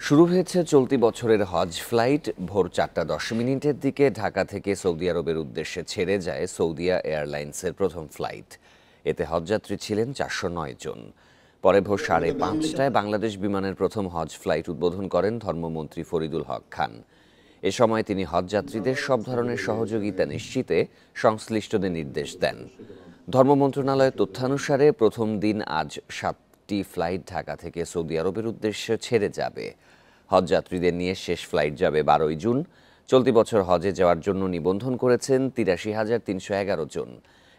শুরু হয়েছে চলতি বছরের হজ ফ্লাইট। ভোর 4:10 দিকে ঢাকা থেকে সৌদি আরবের উদ্দেশ্যে ছেড়ে যায় সৌদিয়া এয়ারলাইন্সের প্রথম ফ্লাইট। এতে হজযাত্রী ছিলেন 409 জন। পরে ভোর 5:30টায় বাংলাদেশ বিমানের প্রথম হজ ফ্লাইট উদ্বোধন করেন ধর্মমন্ত্রী ফরিদুল হক খান। এ সময় তিনি হজযাত্রীদের সব ধরনের সহযোগিতা নিশ্চিতে সংশ্লিষ্টদের নির্দেশ দেন। ধর্ম মন্ত্রণালয়ের তথ্যানুসারে প্রথম দিন আজ 7টি ফ্লাইট ঢাকা থেকে সৌদি আরবের উদ্দেশ্যে ছেড়ে যাবে। হজযাত্রীদের নিয়ে শেষ ফ্লাইট যাবে 12 জুন। চলতি বছর হজে যাওয়ার জন্য নিবন্ধন করেছেন 83,311 জন।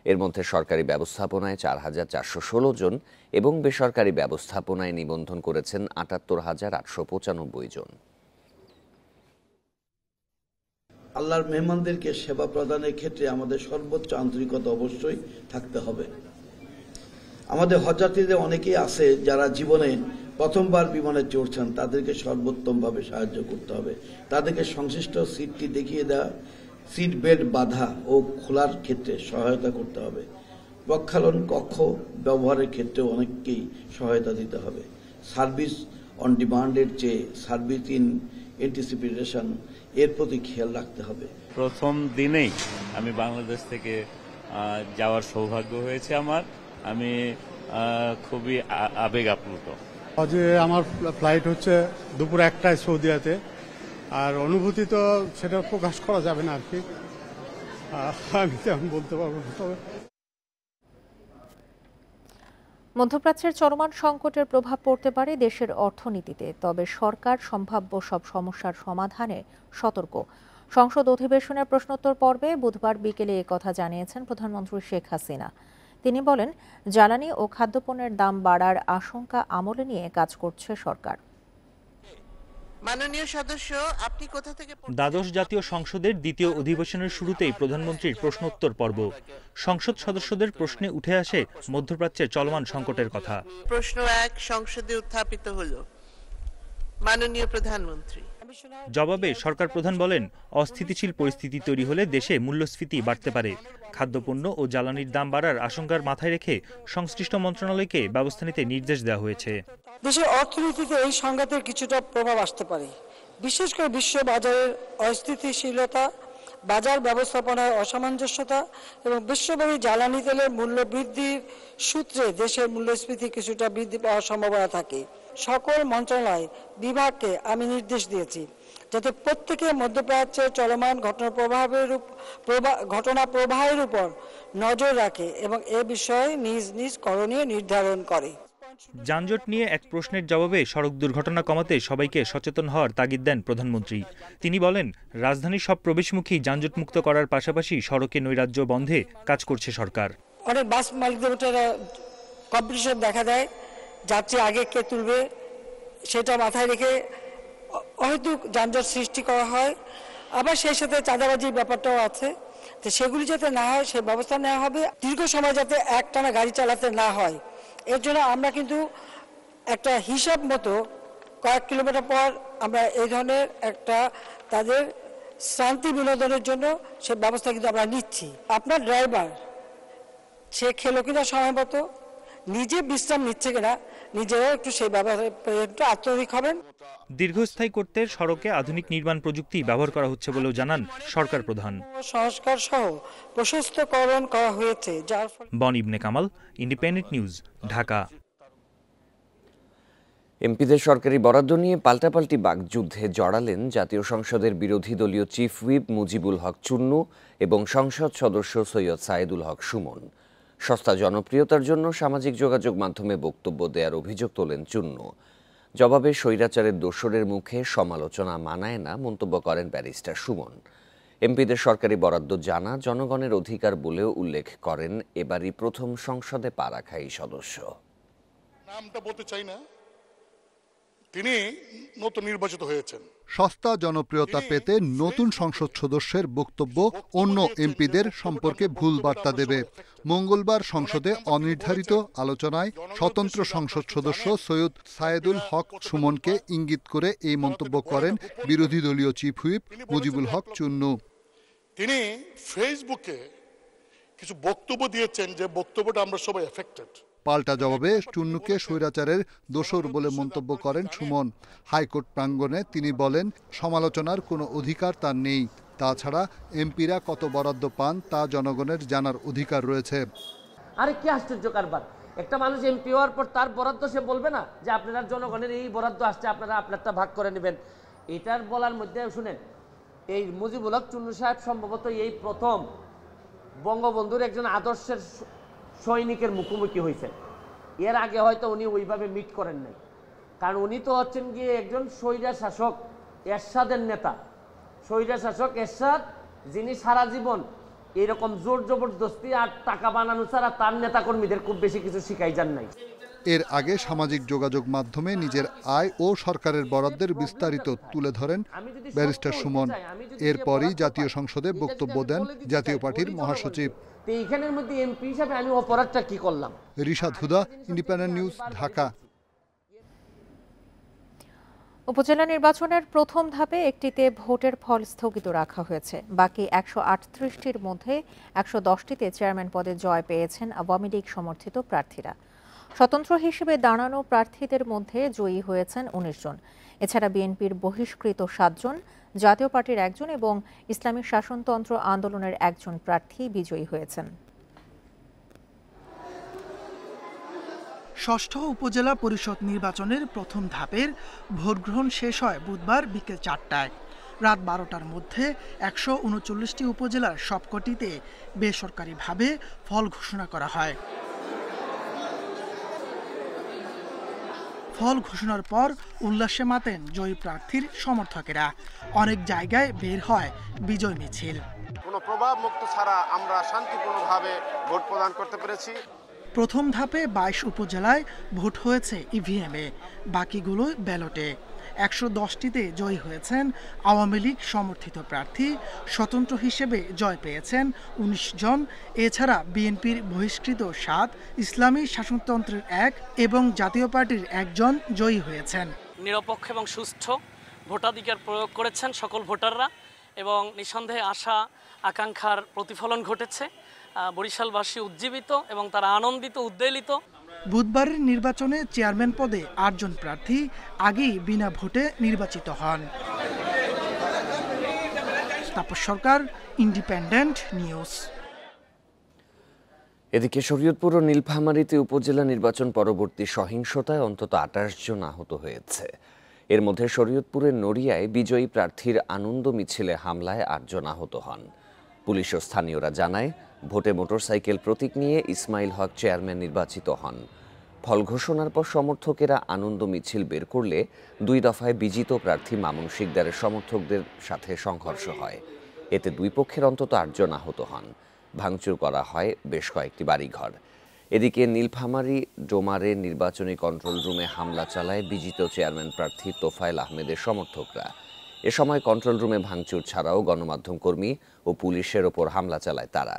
এর মধ্যে সরকারি ব্যবস্থাপনায় 4,416 জন এবং বেসরকারি ব্যবস্থাপনায় নিবন্ধন করেছেন 78,895 জন। আল্লাহর মেহমানদেরকে সেবা প্রদানের ক্ষেত্রে আমাদের সর্বোচ্চ আন্তরিকতা অবশ্যই থাকতে হবে। আমাদের হজযাত্রীদের অনেকেই আছে যারা জীবনে প্রথমবার বিমানে চড়ছেন, তাদেরকে সর্বোত্তমভাবে সাহায্য করতে হবে। তাদেরকে সংশ্লিষ্ট সিটটি দেখিয়ে দেওয়া, সিট বেল্ট বাঁধা ও খোলার ক্ষেত্রে সহায়তা করতে হবে। প্রক্ষালন কক্ষ ব্যবহারের ক্ষেত্রেও অনেককেই সহায়তা দিতে হবে। সার্ভিস অন ডিমান্ডের চেয়ে সার্ভিস ইন এন্টিসিপেশন এর প্রতি খেয়াল রাখতে হবে। প্রথম দিনেই আমি বাংলাদেশ থেকে যাওয়ার সৌভাগ্য হয়েছে আমার। আমি খুবই আবেগ আপ্লুত। আজ আমার ফ্লাইট হচ্ছে দুপুর 1টায় সৌদিয়াতে, আর অনুভূতি তো সেটা প্রকাশ করা যাবে না আর কি, আমি তেমন বলতে পারবো না। তবে মধ্যপ্রাচ্যের চলমান সংকটের প্রভাব পড়তে পারে দেশের অর্থনীতিতে, তবে সরকার সম্ভাব্য সব সমস্যার সমাধানে সতর্ক। সংসদ অধিবেশনের প্রশ্নোত্তর পর্বে বুধবার বিকেলে একথা জানিয়েছেন প্রধানমন্ত্রী শেখ হাসিনা। তিনি বলেন, জ্বালানি ও খাদ্যপণ্যের দাম বাড়ার আশঙ্কা আমলে নিয়ে কাজ করছে সরকার। মাননীয় সদস্য, আপনি কোথা থেকে? দ্বাদশ জাতীয় সংসদের দ্বিতীয় অধিবেশনের শুরুতেই প্রধানমন্ত্রীর প্রশ্নোত্তর পর্ব। সংসদ সদস্যদের প্রশ্নে উঠে আসে মধ্যপ্রাচ্যের চলমান সংকটের কথা। প্রশ্ন 1 সংসদে উত্থাপিত হলো। মাননীয় প্রধানমন্ত্রী। জবাবে সরকার প্রধান বলেন, অস্থিতিশীল পরিস্থিতি তৈরি হলে দেশে মূল্যস্ফীতি বাড়তে পারে। খাদ্যপণ্য ও জ্বালানির দাম বাড়ার আশঙ্কার মাথায় রেখে সংশ্লিষ্ট মন্ত্রণালয়কে ব্যবস্থা নিতে নির্দেশ দেওয়া হয়েছে। দেশের অর্থনীতিতে এই সংঘাতের কিছুটা প্রভাব আসতে পারে, বিশেষ করে বিশ্ব বাজারের অস্থিতিশীলতা, বাজার ব্যবস্থাপনায় অসামঞ্জস্যতা এবং বিশ্বব্যাপী জ্বালানি তেলের মূল্য বৃদ্ধির সূত্রে দেশের মূল্যস্ফীতি কিছুটা বৃদ্ধি পাওয়ার সম্ভাবনা থাকে। সকল মন্ত্রণালয় বিভাগকে আমি নির্দেশ দিয়েছি যাতে প্রত্যেকে মধ্যপ্রাচ্যের চলমান ঘটনা প্রবাহের উপর নজর রাখে এবং এ বিষয়ে নিজ নিজ করণীয় নির্ধারণ করে। যানজট নিয়ে এক প্রশ্নের জবাবে সড়ক দুর্ঘটনা কমাতে সবাইকে সচেতন হওয়ার তাগিদ দেন প্রধানমন্ত্রী। তিনি বলেন, রাজধানীর সব প্রবেশমুখী যানজট মুক্ত করার পাশাপাশি সড়কে নৈরাজ্য বন্ধে কাজ করছে সরকার। অনেক বাস মালিকদের কম্পিটিশন দেখা দেয়, যাত্রী আগে কে তুলবে সেটা মাথায় রেখে হয়তো যানজট সৃষ্টি করা হয়। আবার সেই সাথে চাঁদাবাজির ব্যাপারটাও আছে, তো সেগুলি যাতে না হয় সে ব্যবস্থা নেওয়া হবে। দীর্ঘ সময় যাতে একটানা গাড়ি চালাতে না হয়, এর জন্য আমরা কিন্তু একটা হিসাব মতো কয়েক কিলোমিটার পর আমরা এই ধরনের একটা তাদের শান্তি বিনোদনের জন্য সে ব্যবস্থা কিন্তু আমরা নিচ্ছি। আপনার ড্রাইভার সে খেলো কিনা সময় মতো, নিজে বিশ্রাম নিচ্ছে কিনা, নিজেও একটু সেই ব্যাপারে একটু আত্মবিক হবেন। দীর্ঘস্থায়ী করতে সড়কে আধুনিক নির্মাণ প্রযুক্তি ব্যবহার করা হচ্ছে বলেও জানান সরকার প্রধান। সংস্কার সহ প্রশস্তকরণ করা হয়েছে, যার ফলে। বন ইবনে কামাল, ইন্ডিপেন্ডেন্ট নিউজ, ঢাকা। এমপিদের সরকারি বরাদ্দ নিয়ে পাল্টাপাল্টি বাকযুদ্ধে জড়ালেন জাতীয় সংসদের বিরোধী দলীয় চিফ হুইপ মুজিবুল হক চুন্নু এবং সংসদ সদস্য সৈয়দ সায়েদুল হক সুমন। সস্তা জনপ্রিয়তার জন্য সামাজিক যোগাযোগ মাধ্যমে বক্তব্য দেওয়ার অভিযোগ তোলেন চুন্নু। জবাবে স্বৈরাচারের দোসরের মুখে সমালোচনা মানায় না মন্তব্য করেন ব্যারিস্টার সুমন। এমপিদের সরকারি বরাদ্দ জানা জনগণের অধিকার বলেও উল্লেখ করেন এবারই প্রথম সংসদে পা রাখা এই সদস্য। নামটা বলতে চাই না, তিনি নতুন নির্বাচিত হয়েছেন। সস্তা জনপ্রিয়তা পেতে নতুন সংসদ সদস্যের বক্তব্য অন্য এমপিদের সম্পর্কে ভুল বার্তা দেবে। মঙ্গলবার সংসদে অনির্ধারিত আলোচনায় স্বতন্ত্র সংসদ সদস্য সৈয়দ সায়েদুল হক সুমনকে ইঙ্গিত করে এই মন্তব্য করেন বিরোধী দলীয় চিফ হুইপ মুজিবুল হক চুন্নু। তিনি ফেসবুকে কিছু বক্তব্য দিয়েছেন, যে বক্তব্যটা আমরা সবাই এফেক্টেড। পাল্টা জবাবে চুন্নুকে স্বৈরাচারের দোসর বলে মন্তব্য করেন সুমন। হাইকোর্ট প্রাঙ্গণে তিনি বলেন, সমালোচনার কোনো অধিকার তার নেই। তাছাড়া এমপিরা কত বরাদ্দ পান তা জনগণের জানার অধিকার রয়েছে। আরে কি আশ্চর্য কারবার, একটা মানুষ এমপি হওয়ার পর তার বরাদ্দ সে বলবে না যে আপনারা জনগণের এই বরাদ্দ আসছে, আপনারা আপনারটা ভাগ করে নেবেন। এটার বলার মধ্যে শুনেন, এই মুজিবুল হক চুন্নু সাহেব সম্ভবত এই প্রথম বঙ্গবন্ধুর একজন আদর্শের সৈনিকের মুখোমুখি হয়েছেন। এর আগে হয়তো উনি ওইভাবে মিট করেন নাই, কারণ উনি তো হচ্ছেন গিয়ে একজন স্বৈরা শাসক এরশাদের নেতা, স্বৈরা শাসক এরশাদ, যিনি সারা জীবন এরকম জোর জবরদস্তি আর টাকা বানানো ছাড়া তার নেতাকর্মীদের খুব বেশি কিছু শিখাই যান নাই। এর আগে সামাজিক যোগাযোগ মাধ্যমে নিজের আয় ও সরকারের বরাদ্দের বিস্তারিত তুলে ধরেন ব্যারিস্টার সুমন। এরপরই জাতীয় সংসদে বক্তব্য দেন জাতীয় পার্টির মহাসচিব। এইখানের মধ্যে এমপি হিসাবে আমি অপরাধটা কি করলাম? রিশাদ হুদা, ইন্ডিপেন্ডেন্ট নিউজ, ঢাকা। উপজেলা নির্বাচনের প্রথম ধাপে একটিতে ভোটের ফল স্থগিত রাখা হয়েছে। বাকি 138টির মধ্যে 110টিতে চেয়ারম্যান পদে জয় পেয়েছেন আওয়ামী লীগ সমর্থিত প্রার্থীরা। স্বতন্ত্র হিসেবে দাঁড়ানো প্রার্থীদের মধ্যে জয়ী হয়েছেন 19 জন। এছাড়া বিএনপির বহিষ্কৃত 7 জন, জাতীয় পার্টির 1 জন এবং ইসলামী শাসনতন্ত্র আন্দোলনের 1 জন প্রার্থী বিজয়ী হয়েছেন। ষষ্ঠ উপজেলা পরিষদ নির্বাচনের প্রথম ধাপের ভোটগ্রহণ শেষ হয় বুধবার বিকেল 4টায়। রাত 12টার মধ্যে 139টি উপজেলার সবকটিতে বেসরকারিভাবে ফল ঘোষণা করা হয়। ফল ঘোষণার পর উল্লাসে মাতেন জয়ী প্রার্থীর সমর্থকেরা। অনেক জায়গায় বের হয় বিজয় মিছিল। কোনো প্রভাব মুক্ত ছাড়া আমরা শান্তিপূর্ণভাবে ভোট প্রদান করতে পেরেছি। প্রথম ধাপে 22 উপজেলায় ভোট হয়েছে ইভিএমে, বাকিগুলো ব্যালটে। 110টিতে জয়ী হয়েছেন আওয়ামী লীগ সমর্থিত প্রার্থী, স্বতন্ত্র হিসেবে জয় পেয়েছেন 19 জন। এছাড়া বিএনপির বহিষ্কৃত 7, ইসলামী শাসনতন্ত্রের 1 এবং জাতীয় পার্টির 1 জন জয়ী হয়েছেন। নিরপেক্ষ এবং সুষ্ঠু ভোটাধিকার প্রয়োগ করেছেন সকল ভোটাররা এবং নিঃসন্দেহে আশা আকাঙ্ক্ষার প্রতিফলন ঘটেছে। বরিশালবাসী উজ্জীবিত এবং তারা আনন্দিত, উদ্বেলিত। বুধবারের নির্বাচনে চেয়ারম্যান পদে 8 জন প্রার্থী আগেই বিনা ভোটে নির্বাচিত হন। তাপস সরকার, ইন্ডিপেন্ডেন্ট নিউজ। এদিকে শরীয়তপুর ও নীলফামারীতে উপজেলা নির্বাচন পরবর্তী সহিংসতায় অন্তত 28 জন আহত হয়েছে। এর মধ্যে শরীয়তপুরের নড়িয়ায় বিজয়ী প্রার্থীর আনন্দ মিছিলে হামলায় 8 জন আহত হন। পুলিশ ও স্থানীয়রা জানায়, ভোটে মোটরসাইকেল প্রতীক নিয়ে ইসমাইল হক চেয়ারম্যান নির্বাচিত হন। ফল ঘোষণার পর সমর্থকেরা আনন্দ মিছিল বের করলে 2 দফায় বিজিত প্রার্থী মামুন শিকদারের সমর্থকদের সাথে সংঘর্ষ হয়। এতে 2 পক্ষের অন্তত 8 জন আহত হন। ভাঙচুর করা হয় বেশ কয়েকটি বাড়িঘর। এদিকে নীলফামারী ডোমারে নির্বাচনী কন্ট্রোল রুমে হামলা চালায় বিজিত চেয়ারম্যান প্রার্থী তোফায়েল আহমেদের সমর্থকরা। এ সময় কন্ট্রোল রুমে ভাঙচুর ছাড়াও গণমাধ্যম কর্মী ও পুলিশের ওপর হামলা চালায় তারা।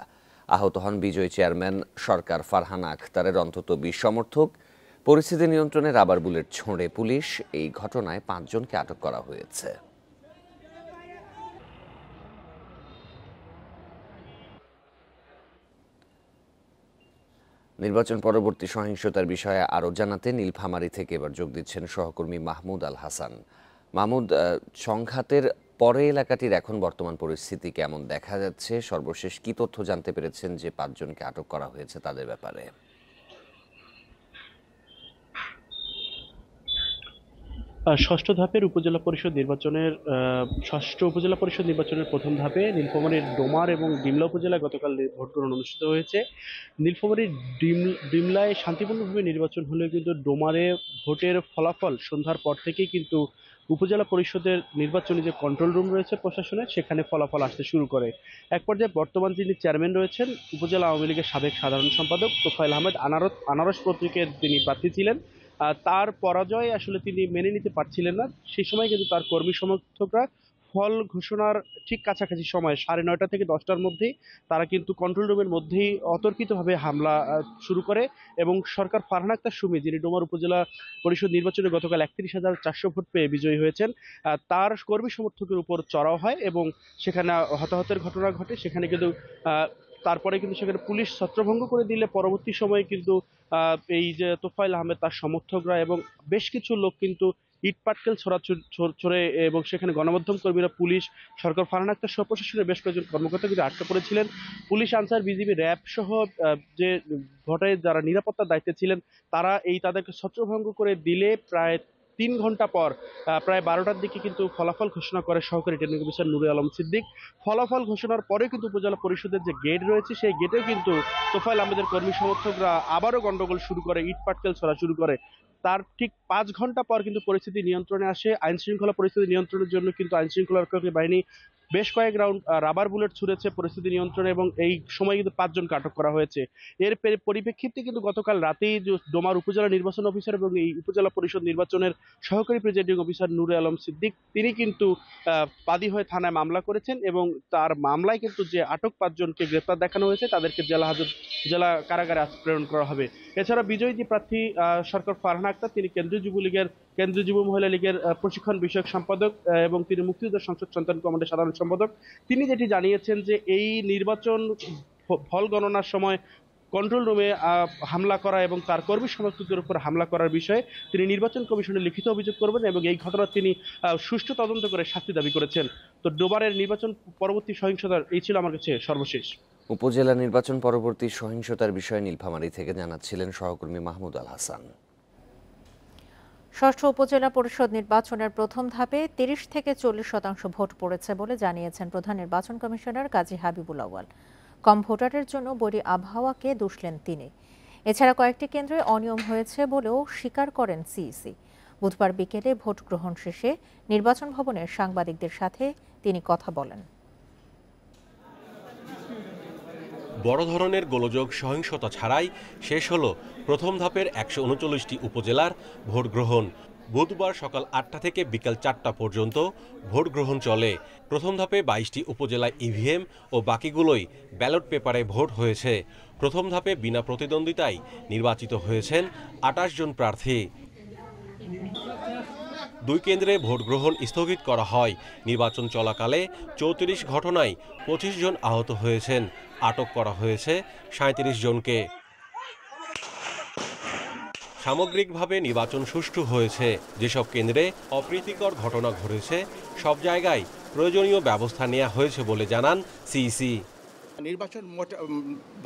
আহত হন বিজয়ী চেয়ারম্যান সরকার ফারহানা আখতারের অন্তত 20 সমর্থক। পরিস্থিতি নিয়ন্ত্রণে রাবার বুলেট ছোঁড়ে পুলিশ। এই ঘটনায় 5 জনকে আটক করা হয়েছে। নির্বাচন পরবর্তী সহিংসতার বিষয়ে আরও জানাতে নীলফামারী থেকে এবার যোগ দিচ্ছেন সহকর্মী মাহমুদ আল হাসান। মাহমুদ, সংঘাতের পরে এলাকাটির এখন বর্তমান পরিস্থিতি কেমন দেখা যাচ্ছে? সর্বশেষ কি তথ্য জানতে পেরেছেন যে 5 জনকে আটক করা হয়েছে তাদের ব্যাপারে? ষষ্ঠ ধাপের উপজেলা পরিষদ নির্বাচনের প্রথম ধাপে নীলফামারীর ডোমার এবং ডিমলা উপজেলায় গতকাল ভোট গ্রহণ অনুষ্ঠিত হয়েছে। নীলফামারীর ডিমলায় শান্তিপূর্ণভাবে নির্বাচন হলেও কিন্তু ডোমারে ভোটের ফলাফল সন্ধ্যার পর থেকেই কিন্তু উপজেলা পরিষদের নির্বাচনী যে কন্ট্রোল রুম রয়েছে প্রশাসনের, সেখানে ফলাফল আসতে শুরু করে। এক পর্যায়ে বর্তমান যিনি চেয়ারম্যান রয়েছেন, উপজেলা আওয়ামী লীগের সাবেক সাধারণ সম্পাদক তোফায়েল আহমেদ আনারস প্রতীকের তিনি প্রার্থী ছিলেন, তার পরাজয় আসলে তিনি মেনে নিতে পারছিলেন না। সেই সময় কিন্তু তার কর্মী সমর্থকরা ফল ঘোষণার ঠিক কাছাকাছি সময় 9:30 থেকে 10টার মধ্যেই তারা কিন্তু কন্ট্রোল রুমের মধ্যেই অতর্কিতভাবে হামলা শুরু করে এবং সরকার ফারহানা আক্তার সুমি, যিনি ডোমার উপজেলা পরিষদ নির্বাচনে গতকাল 31,400 ভোট পেয়ে বিজয়ী হয়েছেন, তার কর্মী সমর্থকের উপর চড়াও হয় এবং সেখানে হতাহতের ঘটনা ঘটে। সেখানে কিন্তু তারপরে কিন্তু সেখানে পুলিশ ছত্রভঙ্গ করে দিলে পরবর্তী সময়ে কিন্তু এই যে তোফায়েল আহমেদ তার সমর্থকরা এবং বেশ কিছু লোক কিন্তু ইট পাটকেল ছড়ে এবং সেখানে গণমাধ্যম কর্মীরা, পুলিশ, সরকার, ফারহান আক্তার সহ প্রশাসনের বেশ কয়েকজন কর্মকর্তা কিন্তু আটকা পড়েছিলেন। পুলিশ, আনসার, বিজিবি, র্যাব সহ যে ঘটায় যারা নিরাপত্তার দায়িত্বে ছিলেন তারা তাদেরকে ছত্রভঙ্গ করে দিলে প্রায় 3 ঘন্টা পর প্রায় 12টার দিকে কিন্তু ফলাফল ঘোষণা করে সহকারী রিটার্নিং অফিসার নূরে আলম সিদ্দিক। ফলাফল ঘোষণার পরে কিন্তু উপজেলা পরিষদের যে গেট রয়েছে সেই গেটেও কিন্তু তোফায়েল আহমেদের কর্মী সমর্থকরা আবারও গন্ডগোল শুরু করে, ইট পাটকেল ছড়া শুরু করে। তার ঠিক 5 ঘন্টা পর কিন্তু পরিস্থিতি নিয়ন্ত্রণে আসে। আইন শৃঙ্খলা পরিস্থিতি নিয়ন্ত্রণের জন্য কিন্তু আইন শৃঙ্খলা রক্ষাকারী বাহিনী বেশ কয়েক রাউন্ড রাবার বুলেট ছুড়েছে পরিস্থিতি নিয়ন্ত্রণে এবং এই সময় কিন্তু 5 জনকে আটক করা হয়েছে। এর পরিপ্রেক্ষিতে কিন্তু গতকাল রাতেই ডোমার উপজেলা নির্বাচন অফিসার এবং এই উপজেলা পরিষদ নির্বাচনের সহকারী প্রিজাইডিং অফিসার নূরে আলম সিদ্দিক তিনি কিন্তু বাদী হয়ে থানায় মামলা করেছেন এবং তার মামলায় কিন্তু যে আটক 5 জনকে গ্রেপ্তার দেখানো হয়েছে তাদেরকে জেলা কারাগারে প্রেরণ করা হবে। এছাড়া বিজয়ী যে প্রার্থী সরকার ফারহান আক্তার তিনি কেন্দ্রীয় যুব মহিলা লীগের প্রশিক্ষণ বিষয়ক সম্পাদক এবং তিনি মুক্তিযোদ্ধা সংসদ সন্তান কমান্ডের সাধারণ সম্পাদক। তিনি যেটি জানিয়েছেন যে এই নির্বাচন ফল গণনার সময় কন্ট্রোল রুমে হামলা করা এবং তার কর্মী সমর্থকদের উপর হামলা করার বিষয়ে তিনি নির্বাচন কমিশনে লিখিত অভিযোগ করবেন এবং এই ঘটনা তিনি সুষ্ঠু তদন্ত করে শাস্তি দাবি করেছেন। তো ডোবারের নির্বাচন পরবর্তী সহিংসতার এই ছিল আমার কাছে সর্বশেষ। উপজেলা নির্বাচন পরবর্তী সহিংসতার বিষয়ে নীলফামারী থেকে জানাচ্ছিলেন সহকর্মী মাহমুদ আল হাসান। ষষ্ঠ উপজেলা পরিষদ নির্বাচনের প্রথম ধাপে 30 থেকে 40% ভোট পড়েছে বলে জানিয়েছেন প্রধান নির্বাচন কমিশনার কাজী হাবিবুল আউয়াল। কম ভোটারের জন্য বৈরী আবহাওয়াকে দুষলেন তিনি। এছাড়া কয়েকটি কেন্দ্রে অনিয়ম হয়েছে বলেও স্বীকার করেন সিইসি। বুধবার বিকেলে ভোট গ্রহণ শেষে নির্বাচন ভবনের সাংবাদিকদের সাথে তিনি কথা বলেন। বড় ধরনের গোলযোগ সহিংসতা ছাড়াই শেষ হলো প্রথম ধাপের 139টি উপজেলার ভোট গ্রহণ। বুধবার সকাল 8টা থেকে বিকাল 4টা পর্যন্ত ভোট গ্রহণ চলে। প্রথম ধাপে 22টি উপজেলায় ইভিএম ও বাকিগুলোই ব্যালট পেপারে ভোট হয়েছে। প্রথম ধাপে বিনা প্রতিদ্বন্দ্বিতায় নির্বাচিত হয়েছেন 28 জন প্রার্থী। 2 কেন্দ্রে ভোট গ্রহণ স্থগিত করা হয়। নির্বাচন চলাকালে 34 ঘটনায় 25 জন আহত হয়েছেন। আটক করা হয়েছে 37 জনকে। সামগ্রিকভাবে নির্বাচন সুষ্ঠু হয়েছে। যেসব কেন্দ্রে অপ্রীতিকর ঘটনা ঘটেছে সব জায়গায় প্রয়োজনীয় ব্যবস্থা নেওয়া হয়েছে বলে জানান সিইসি। নির্বাচন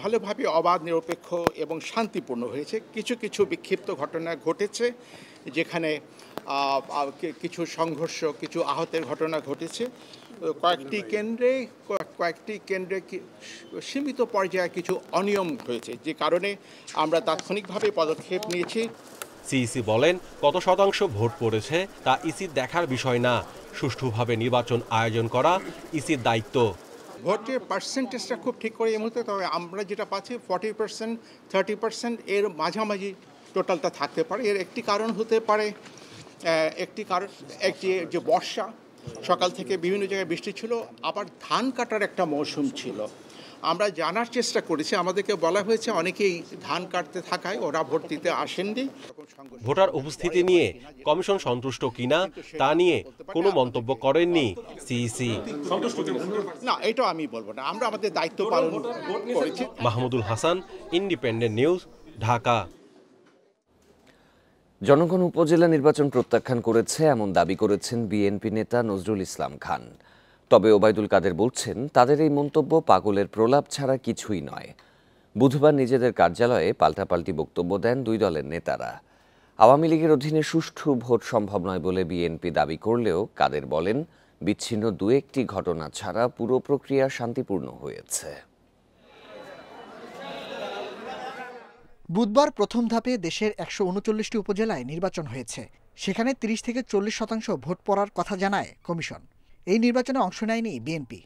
ভালোভাবে অবাধ, নিরপেক্ষ এবং শান্তিপূর্ণ হয়েছে। কিছু কিছু বিক্ষিপ্ত ঘটনা ঘটেছে যেখানে কিছু সংঘর্ষ, কিছু আহতের ঘটনা ঘটেছে। কয়েকটি কেন্দ্রে সীমিত পর্যায়ে কিছু অনিয়ম হয়েছে, যে কারণে আমরা তাৎক্ষণিকভাবে পদক্ষেপ নিয়েছি। সিইসি বলেন, কত শতাংশ ভোট পড়েছে তা ইসির দেখার বিষয় না, সুষ্ঠুভাবে নির্বাচন আয়োজন করা ইসির দায়িত্ব। ভোটের পার্সেন্টেজটা খুব ঠিক করে এই মুহূর্তে, তবে আমরা যেটা পাচ্ছি 40%, 30% এর মাঝামাঝি টোটালটা থাকতে পারে। এর একটি কারণ হতে পারে, যে বর্ষা, সকাল থেকে বিভিন্ন জায়গায় বৃষ্টি ছিল, আবার ধান কাটার একটা মৌসুম ছিল। আমরা জানার চেষ্টা করেছি, আমাদেরকে বলা হয়েছে অনেকেই ধান কাটতে থাকায় ওরা ভোট দিতে আসেননি। ভোটার উপস্থিতি নিয়ে কমিশন সন্তুষ্ট কিনা তা নিয়ে কোনো মন্তব্য করেননি সিইসি। না, এটা আমি বলবো না, আমরা আমাদের দায়িত্ব পালন করেছি। Mahmudul Hasan, independent news, Dhaka. জনগণ উপজেলা নির্বাচন প্রত্যাখ্যান করেছে এমন দাবি করেছেন বিএনপি নেতা নজরুল ইসলাম খান। তবে ওবায়দুল কাদের বলছেন, তাদের এই মন্তব্য পাগলের প্রলাপ ছাড়া কিছুই নয়। বুধবার নিজেদের কার্যালয়ে পাল্টাপাল্টি বক্তব্য দেন 2 দলের নেতারা। আওয়ামী লীগের অধীনে সুষ্ঠু ভোট সম্ভব নয় বলে বিএনপি দাবি করলেও কাদের বলেন, বিচ্ছিন্ন 2-1টি ঘটনা ছাড়া পুরো প্রক্রিয়া শান্তিপূর্ণ হয়েছে। বুধবার প্রথম ধাপে দেশের 139টি উপজেলায় নির্বাচন হয়েছে। সেখানে 30 থেকে 40% ভোট পড়ার কথা জানায় কমিশন। এই নির্বাচনে অংশ নেয়নি বিএনপি।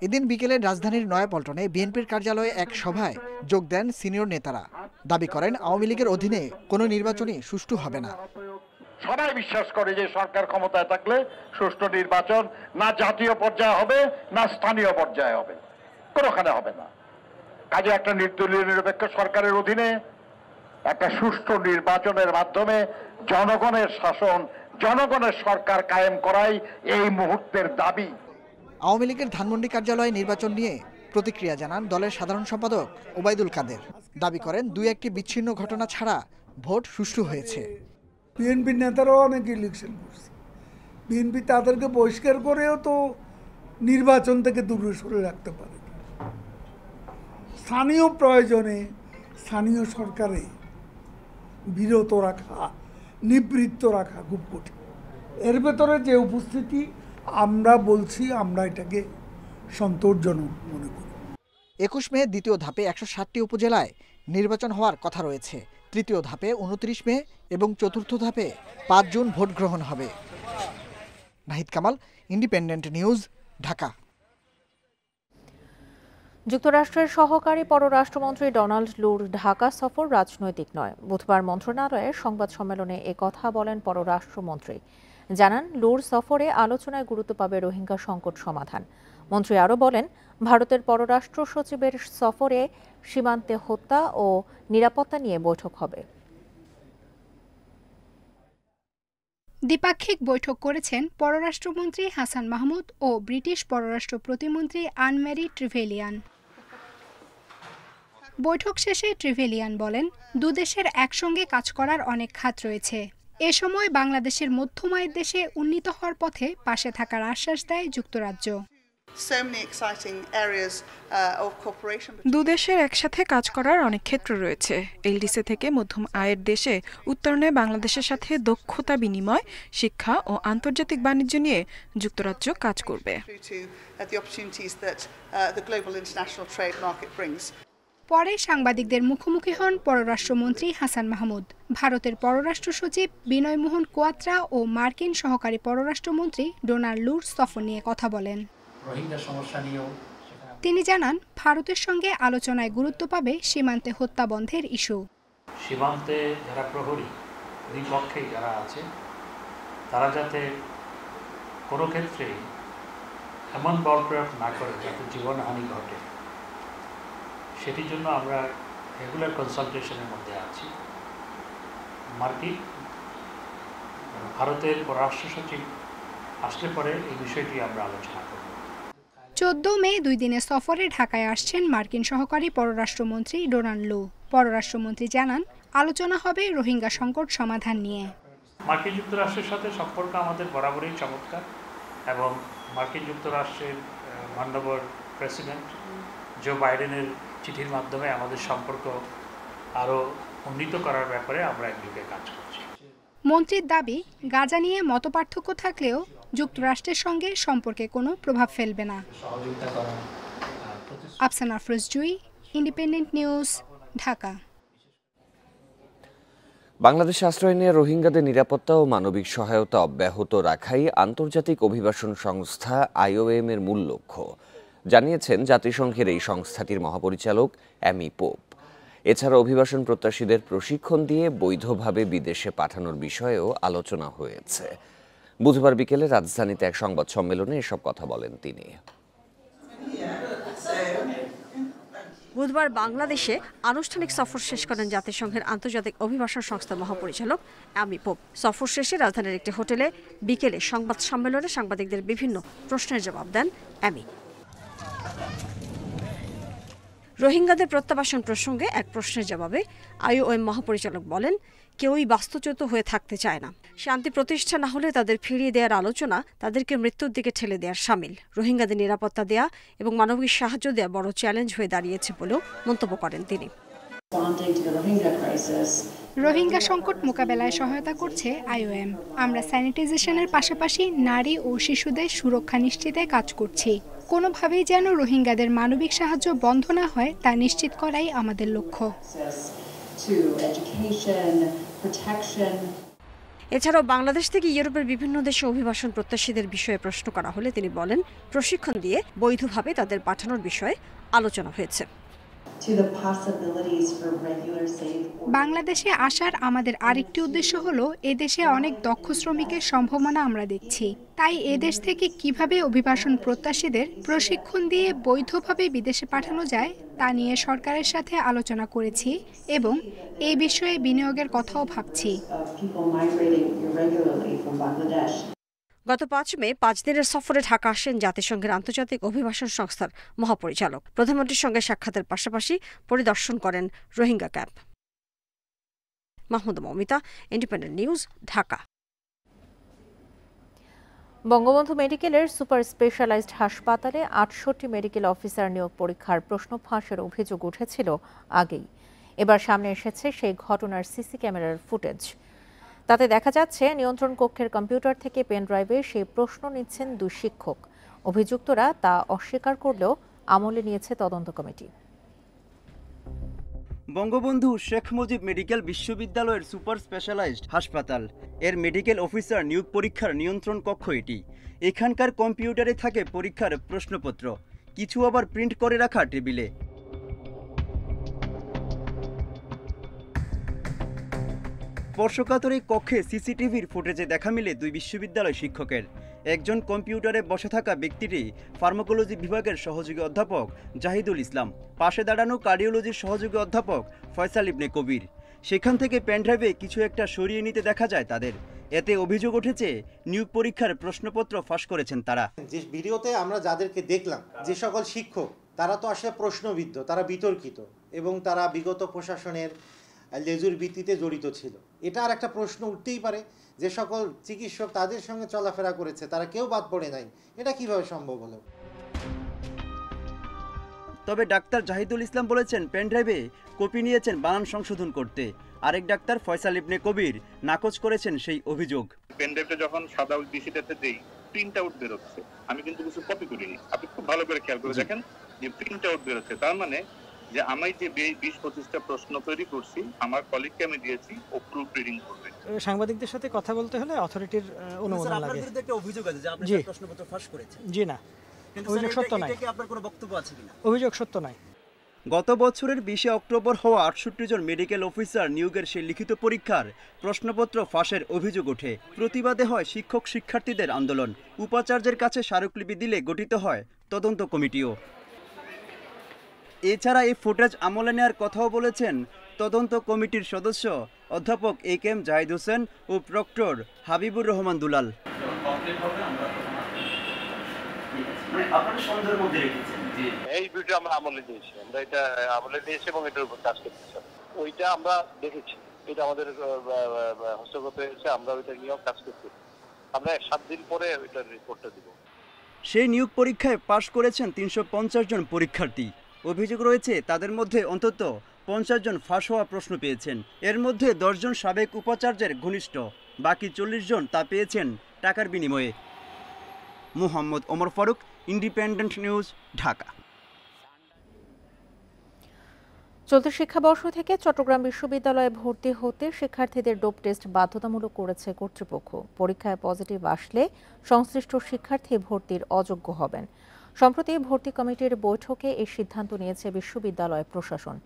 এদিন বিকেলে রাজধানীর নয়াপল্টনে বিএনপির কার্যালয়ে এক সভায় যোগ দেন সিনিয়র নেতারা। দাবি করেন, আওয়ামী লীগের অধীনে কোনো নির্বাচনই সুষ্ঠু হবে না। সবাই বিশ্বাস করে যে সরকার ক্ষমতায় থাকলে সুষ্ঠু নির্বাচন না জাতীয় পর্যায়ে হবে না স্থানীয় পর্যায়ে হবে, কোনোখানে হবে না। কাজে একটা নির্দলীয় নিরপেক্ষ সরকারের অধীনে একটা সুষ্ঠু নির্বাচনের মাধ্যমে জনগণের শাসন, জনগণের সরকার কায়েম করাই এই মুহূর্তের দাবি। আওয়ামী লীগের ধানমন্ডি কার্যালয়ে নির্বাচন নিয়ে প্রতিক্রিয়া জানান দলের সাধারণ সম্পাদক ওবায়দুল কাদের। দাবি করেন 2-1টি বিচ্ছিন্ন ঘটনা ছাড়া ভোট সুষ্ঠু হয়েছে। বিএনপি নেতারাও অনেক ইলেকশন করছে, বিএনপি তাদেরকে বহিষ্কার করেও তো নির্বাচন থেকে দূরে সরে রাখতে পারে। স্থানীয় প্রয়োজনে স্থানীয় সরকারে বিরত রাখা, নিবৃত্ত রাখা খুব কঠিন। এর ভেতরে যে উপস্থিতি, আমরা বলছি আমরা এটাকে সন্তোষজনক মনে করি। 21 মে দ্বিতীয় ধাপে 160টি উপজেলায় নির্বাচন হওয়ার কথা রয়েছে। তৃতীয় ধাপে 29 মে এবং চতুর্থ ধাপে 5 জুন ভোট গ্রহণ হবে। Nahid Kamal, independent news, Dhaka. যুক্তরাষ্ট্রের সহকারী পররাষ্ট্রমন্ত্রী ডোনাল্ড লুর ঢাকা সফর রাজনৈতিক নয়। বুধবার মন্ত্রণালয়ের সংবাদ সম্মেলনে একথা বলেন পররাষ্ট্রমন্ত্রী। জানান, লুর সফরে আলোচনায় গুরুত্ব পাবে রোহিঙ্গা সংকট সমাধান। মন্ত্রী আরও বলেন, ভারতের পররাষ্ট্র সচিবের সফরে সীমান্তে হত্যা ও নিরাপত্তা নিয়ে বৈঠক হবে। দ্বিপাক্ষিক বৈঠক করেছেন পররাষ্ট্রমন্ত্রী হাসান মাহমুদ ও ব্রিটিশ পররাষ্ট্র প্রতিমন্ত্রী আন মেরি ট্রিভেলিয়ান। বৈঠক শেষে ট্রিভেলিয়ান বলেন, দুদেশের একসঙ্গে কাজ করার অনেক খাত রয়েছে। এ সময় বাংলাদেশের মধ্যম আয়ের দেশে উন্নীত হওয়ার পথে পাশে থাকার আশ্বাস দেয় যুক্তরাজ্য। দুদেশের একসাথে কাজ করার অনেক ক্ষেত্র রয়েছে। এলডিসি থেকে মধ্যম আয়ের দেশে উত্তরণে বাংলাদেশের সাথে দক্ষতা বিনিময়, শিক্ষা ও আন্তর্জাতিক বাণিজ্য নিয়ে যুক্তরাজ্য কাজ করবে। পরে সাংবাদিকদের মুখোমুখি হন পররাষ্ট্রমন্ত্রী হাসান মাহমুদ। ভারতের পররাষ্ট্র সচিব বিনয় মোহন কোয়াত্রা ও মার্কিন সহকারী পররাষ্ট্রমন্ত্রী ডোনাল্ড লুর সফর নিয়ে কথা বলেন। তিনি জানান, ভারতের সঙ্গে আলোচনায় গুরুত্ব পাবে সীমান্তে হত্যা বন্ধের ইস্যু। সীমান্তে যারা প্রহরী, দুই পক্ষে যারা আছে, তারা যাতে কোনো ক্ষেত্রে এমন বল প্রয়োগ না করে যাতে জীবনহানি ঘটে, সেটির জন্য আমরা রেগুলার কনসালটেশনের মধ্যে আছি। ভারতের পররাষ্ট্র সচিব আসলে পরে এই বিষয়টি আমরা আলোচনা করব। 14 মে 2 দিনের সফরে ঢাকায় আসছেন মার্কিন সহকারী পররাষ্ট্রমন্ত্রী ডোনাল্ড লু। পররাষ্ট্রমন্ত্রী জানান, আলোচনা হবে রোহিঙ্গা সংকট সমাধান নিয়ে। মার্কিন যুক্তরাষ্ট্রের সাথে সম্পর্ক আমাদের বরাবরই চমৎকার এবং মার্কিন যুক্তরাষ্ট্রের মাননীয় প্রেসিডেন্ট জো বাইডেনের চিঠির মাধ্যমে আমাদের সম্পর্ক আরও উন্নীত করার ব্যাপারে আমরা একদিকে কাজ করছি। মন্ত্রীর দাবি, গাজা নিয়ে মতপার্থক্য থাকলেও যুক্তরাষ্ট্রের সঙ্গে সম্পর্কে কোনো প্রভাব ফেলবে না। আফসানা আফরোজ জুই, ইন্ডিপেন্ডেন্ট নিউজ, ঢাকা। বাংলাদেশে আশ্রয় নিয়ে রোহিঙ্গাদের নিরাপত্তা ও মানবিক সহায়তা অব্যাহত রাখাই আন্তর্জাতিক অভিবাসন সংস্থা IOM এর মূল লক্ষ্য, জানিয়েছেন জাতিসংঘের এই সংস্থাটির মহাপরিচালক অ্যামি পোপ। এছাড়া অভিবাসন প্রত্যাশীদের প্রশিক্ষণ দিয়ে বৈধভাবে বিদেশে পাঠানোর বিষয়েও আলোচনা হয়েছে। বুধবার বিকেলে রাজধানীতে এক সংবাদ সম্মেলনে এসব কথা বলেন তিনি। বুধবার বাংলাদেশে আনুষ্ঠানিক সফর শেষ করেন জাতিসংঘের আন্তর্জাতিক অভিবাসন সংস্থার মহাপরিচালক অ্যামি পোপ। সফর শেষে রাজধানীর একটি হোটেলে বিকেলে সংবাদ সম্মেলনে সাংবাদিকদের বিভিন্ন প্রশ্নের জবাব দেন অ্যামি। রোহিঙ্গাদের প্রত্যাবাসন প্রসঙ্গে এক প্রশ্নের জবাবে IOM মহাপরিচালক বলেন, কেউই বাস্তুচ্যুত হয়ে থাকতে চায় না। শান্তি প্রতিষ্ঠা না হলে তাদের ফিরিয়ে দেওয়ার আলোচনা তাদেরকে মৃত্যুর দিকে ঠেলে দেওয়ার শামিল। রোহিঙ্গাদের নিরাপত্তা দেয়া এবং মানবিক সাহায্য দেওয়া বড় চ্যালেঞ্জ হয়ে দাঁড়িয়েছে বলেও মন্তব্য করেন তিনি। রোহিঙ্গা সংকট মোকাবেলায় সহায়তা করছে IOM। আমরা স্যানিটাইজেশনের পাশাপাশি নারী ও শিশুদের সুরক্ষা নিশ্চিতে কাজ করছি। কোনোভাবেই যেন রোহিঙ্গাদের মানবিক সাহায্য বন্ধ না হয় তা নিশ্চিত করাই আমাদের লক্ষ্য। এছাড়াও বাংলাদেশ থেকে ইউরোপের বিভিন্ন দেশে অভিবাসন প্রত্যাশীদের বিষয়ে প্রশ্ন করা হলে তিনি বলেন, প্রশিক্ষণ দিয়ে বৈধভাবে তাদের পাঠানোর বিষয়ে আলোচনা হয়েছে। বাংলাদেশে আসার আমাদের আরেকটি উদ্দেশ্য হলো এদেশে অনেক দক্ষ শ্রমিকের সম্ভাবনা আমরা দেখছি। তাই এদেশ থেকে কিভাবে অভিবাসন প্রত্যাশীদের প্রশিক্ষণ দিয়ে বৈধভাবে বিদেশে পাঠানো যায় তা নিয়ে সরকারের সাথে আলোচনা করেছি এবং এই বিষয়ে বিনিয়োগের কথাও ভাবছি। গত ৫ মে ৫ দিনের সফরে ঢাকা আসেন জাতিসংঘের আন্তর্জাতিক অভিবাসন সংস্থার মহাপরিচালক। প্রধানমন্ত্রীর সঙ্গে সাক্ষাতের পাশাপাশি পরিদর্শন করেন Rohingya camp. Mahmuda Momita, Independent news, Dhaka. Bangabandhu মেডিকেলের সুপার স্পেশালাইজড হাসপাতালে ৬৮ মেডিকেল অফিসার নিয়োগ পরীক্ষার প্রশ্ন ফাঁসের অভিযোগ উঠেছিল আগেই। এবার সামনে এসেছে সেই ঘটনার সিসি ক্যামেরার ফুটেজ। তাতে দেখা যাচ্ছে নিয়ন্ত্রণ কক্ষের কম্পিউটার থেকে পেন ড্রাইভে সেই প্রশ্ন নিচ্ছেন ২ শিক্ষক। অভিযুক্তরা তা অস্বীকার করলেও আমলে নিয়েছে তদন্ত কমিটি। বঙ্গবন্ধু শেখ মুজিব মেডিকেল বিশ্ববিদ্যালয়ের সুপার স্পেশালাইজড হাসপাতাল এর মেডিকেল অফিসার নিয়োগ পরীক্ষার নিয়ন্ত্রণ কক্ষ এটি। এখানকার কম্পিউটারে থাকে পরীক্ষার প্রশ্নপত্র, কিছু আবার প্রিন্ট করে রাখা টেবিলে। স্পর্শকাতর এই কক্ষে সিসিটিভির ফুটেজে দেখা মিলে ২ বিশ্ববিদ্যালয় শিক্ষকের। একজন কম্পিউটারে বসে থাকা ব্যক্তিটি ফার্মাকোলজি বিভাগের সহযোগী অধ্যাপক জাহিদুল ইসলাম, পাশে দাঁড়ানো কার্ডিওলজির সহযোগী অধ্যাপক ফয়সাল ইবনে কবির। সেখান থেকে পেনড্রাইভে কিছু একটা সরিয়ে নিতে দেখা যায় তাদের। এতে অভিযোগ উঠেছে নিয়োগ পরীক্ষার প্রশ্নপত্র ফাঁস করেছেন তারা। যে ভিডিওতে আমরা যাদেরকে দেখলাম, যে সকল শিক্ষক, তারা তো আসলে প্রশ্নবিদ্ধ, তারা বিতর্কিত এবং তারা বিগত প্রশাসনের লেজুর ভিত্তিতে জড়িত ছিল। এটা আর একটা প্রশ্ন উঠতেই পারে, যে সকল চিকিৎসক তাদের সঙ্গে চলাফেরা করেছে তারা কেউ বাদ পড়ে নাই, এটা কিভাবে সম্ভব হলো? তবে ডাক্তার জাহিদুল ইসলাম বলেছেন পেনড্রাইভে কপি নিয়েছেন বানান সংশোধন করতে। আরেক ডাক্তার ফয়সাল ইবনে কবির নাকচ করেছেন সেই অভিযোগ। পেনড্রাইভটা যখন সাদা ডিসিটাতে দেই, প্রিন্ট আউট বেরোচ্ছে, আমি কিন্তু কিছু কপি করিনি। আপনি খুব ভালো করে খেয়াল করে দেখেন যে প্রিন্ট আউট বেরোচ্ছে, তার মানে যে আমি যে ২০-২৫টা প্রশ্ন তৈরি করছি আমার কলিগকে আমি দিয়েছি, ও প্রুফ রিডিং করবে। সাংবাদিকদের সাথে কথা বলতে হলে অথরিটির অনুমোদন লাগে। আপনার বিরুদ্ধে একটা অভিযোগ আছে যে আপনি প্রশ্নপত্র ফাঁস করেছেন। জি না, অভিযোগ সত্য নয়। কি আপনার কোনো বক্তব্য আছে কিনা? অভিযোগ সত্য নয়। গত বছরের ২০ অক্টোবর হওয়া ৬৮ জন মেডিকেল অফিসার নিয়োগের সেই লিখিত পরীক্ষার প্রশ্নপত্র ফাঁসের অভিযোগ ওঠে। প্রতিবাদে হয় শিক্ষক শিক্ষার্থীদের আন্দোলন। উপাচার্যের কাছে স্মারকলিপি দিলে গঠিত হয় তদন্ত কমিটিও। এছাড়া এই ফুটেজ আমলে নেওয়ার কথাও বলেছেন তদন্ত কমিটির সদস্য অধ্যাপক AK জাহিদ হোসেন ও প্রক্টর হাবিবুর রহমান দুলাল। এই ভিডিও আমরা আমলে দিয়েছি, আমরা এটা আমলে দিয়েছি এবং এটার উপর কাজ করতেছি। ওইটা আমরা দেখেছি, এটা আমাদের হস্তগত হয়েছে, আমরা ওইটা নিয়েও কাজ করতেছি। আমরা ৭ দিন পরে ওইটার রিপোর্টটা দিব। সেই নিয়োগ পরীক্ষায় পাশ করেছেন ৩৫০ জন পরীক্ষার্থী। অভিযোগ রয়েছে তাদের মধ্যে অন্তত ৫০ জন ফাঁস হওয়া প্রশ্ন পেয়েছেন। এর মধ্যে ১০ জন সাবেক উপাচার্যের ঘনিষ্ঠ, বাকি ৪০ জন তা পেয়েছেন টাকার বিনিময়ে। মুহাম্মদ ওমর ফারুক, ইন্ডিপেন্ডেন্ট নিউজ, ঢাকা। চলতি শিক্ষাবর্ষ থেকে চট্টগ্রাম বিশ্ববিদ্যালয়ে ভর্তি হতে শিক্ষার্থীদের ডোপ টেস্ট বাধ্যতামূলক করেছে কর্তৃপক্ষ। পরীক্ষায় পজিটিভ আসলে সংশ্লিষ্ট শিক্ষার্থী ভর্তির অযোগ্য হবেন। সম্প্রতি ভর্তি কমিটির বৈঠকে এই সিদ্ধান্ত নিয়েছে বিশ্ববিদ্যালয় প্রশাসন।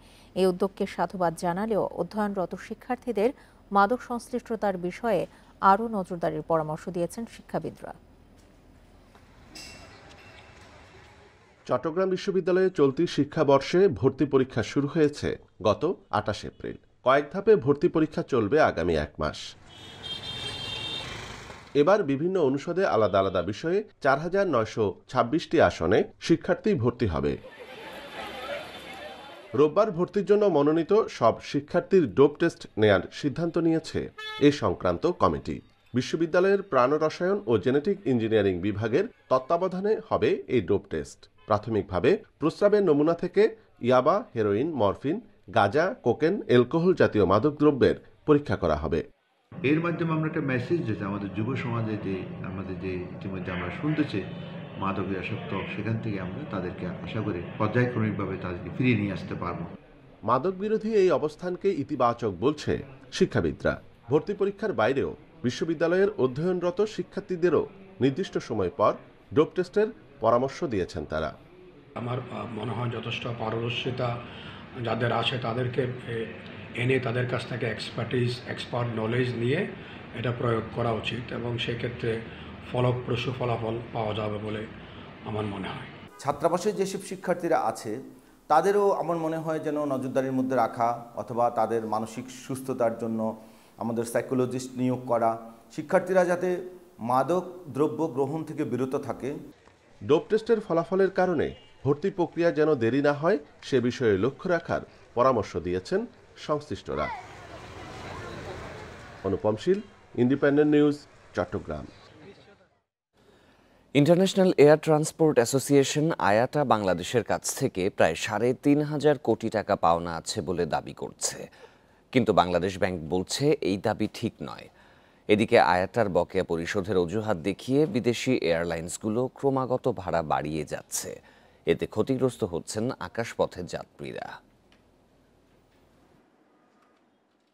এই উদ্যোগকে সাধুবাদ জানালেও অধ্যয়নরত শিক্ষার্থীদের মাদক সংশ্লিষ্টতার বিষয়ে আরও নজরদারির পরামর্শ দিয়েছেন শিক্ষাবিদরা। চট্টগ্রাম বিশ্ববিদ্যালয়ে চলতি শিক্ষাবর্ষে ভর্তি পরীক্ষা শুরু হয়েছে গত ২৮ এপ্রিল। কয়েক ধাপে ভর্তি পরীক্ষা চলবে আগামী ১ মাস। এবার বিভিন্ন অনুষদে আলাদা আলাদা বিষয়ে ৪,৯২৬টি আসনে শিক্ষার্থী ভর্তি হবে। রোববার ভর্তির জন্য মনোনীত সব শিক্ষার্থীর ডোপ টেস্ট নেয়ার সিদ্ধান্ত নিয়েছে এ সংক্রান্ত কমিটি। বিশ্ববিদ্যালয়ের প্রাণরসায়ন ও জেনেটিক ইঞ্জিনিয়ারিং বিভাগের তত্ত্বাবধানে হবে এই ডোপ টেস্ট। প্রাথমিকভাবে প্রস্রাবের নমুনা থেকে ইয়াবা, হেরোইন, মরফিন, গাঁজা, কোকেন, অ্যালকোহল জাতীয় মাদকদ্রব্যের পরীক্ষা করা হবে। এর মাধ্যমে আমরা একটা মেসেজ দিতে আমাদের যুব সমাজে, যে আমাদের যে ইতিমধ্যে আমরা শুনতেছি মাদকে আসক্ত, সেখান থেকে আমরা তাদেরকে আশা করি পর্যায়ক্রমিকভাবে তাদেরকে ফিরিয়ে নিয়ে আসতে পারব। মাদক বিরোধী এই অবস্থানকে ইতিবাচক বলছে শিক্ষাবিদরা। ভর্তি পরীক্ষার বাইরেও বিশ্ববিদ্যালয়ের অধ্যয়নরত শিক্ষার্থীদেরও নির্দিষ্ট সময় পর ডোপ টেস্টের পরামর্শ দিয়েছেন তারা। আমার মনে হয় যথেষ্ট পারদর্শিতা যাদের আছে তাদেরকে এনে তাদের কাছ থেকে এক্সপার্ট নলেজ নিয়ে এটা প্রয়োগ করা উচিত এবং সেক্ষেত্রে ফলপ্রসূ ফলাফল পাওয়া যাবে বলে আমার মনে হয়। ছাত্রাবাসে যেসব শিক্ষার্থীরা আছে তাদেরও আমার মনে হয় যেন নজরদারির মধ্যে রাখা, অথবা তাদের মানসিক সুস্থতার জন্য আমাদের সাইকোলজিস্ট নিয়োগ করা, শিক্ষার্থীরা যাতে মাদক দ্রব্য গ্রহণ থেকে বিরত থাকে। ডোপ টেস্টের ফলাফলের কারণে ভর্তি প্রক্রিয়া যেন দেরি না হয় সে বিষয়ে লক্ষ্য রাখার পরামর্শ দিয়েছেন সংশ্লিষ্টরা। Anupam Sheel, independent news, Chittagong. International air transport association IATA বাংলাদেশের কাছ থেকে প্রায় ৩৫০০ কোটি টাকা পাওনা আছে বলে দাবি করছে, কিন্তু বাংলাদেশ ব্যাংক বলছে এই দাবি ঠিক নয়। এদিকে আয়াটার বকেয়া পরিশোধের অজুহাত দেখিয়ে বিদেশি এয়ারলাইন্সগুলো ক্রমাগত ভাড়া বাড়িয়ে যাচ্ছে। এতে ক্ষতিগ্রস্ত হচ্ছেন আকাশপথের যাত্রীরা।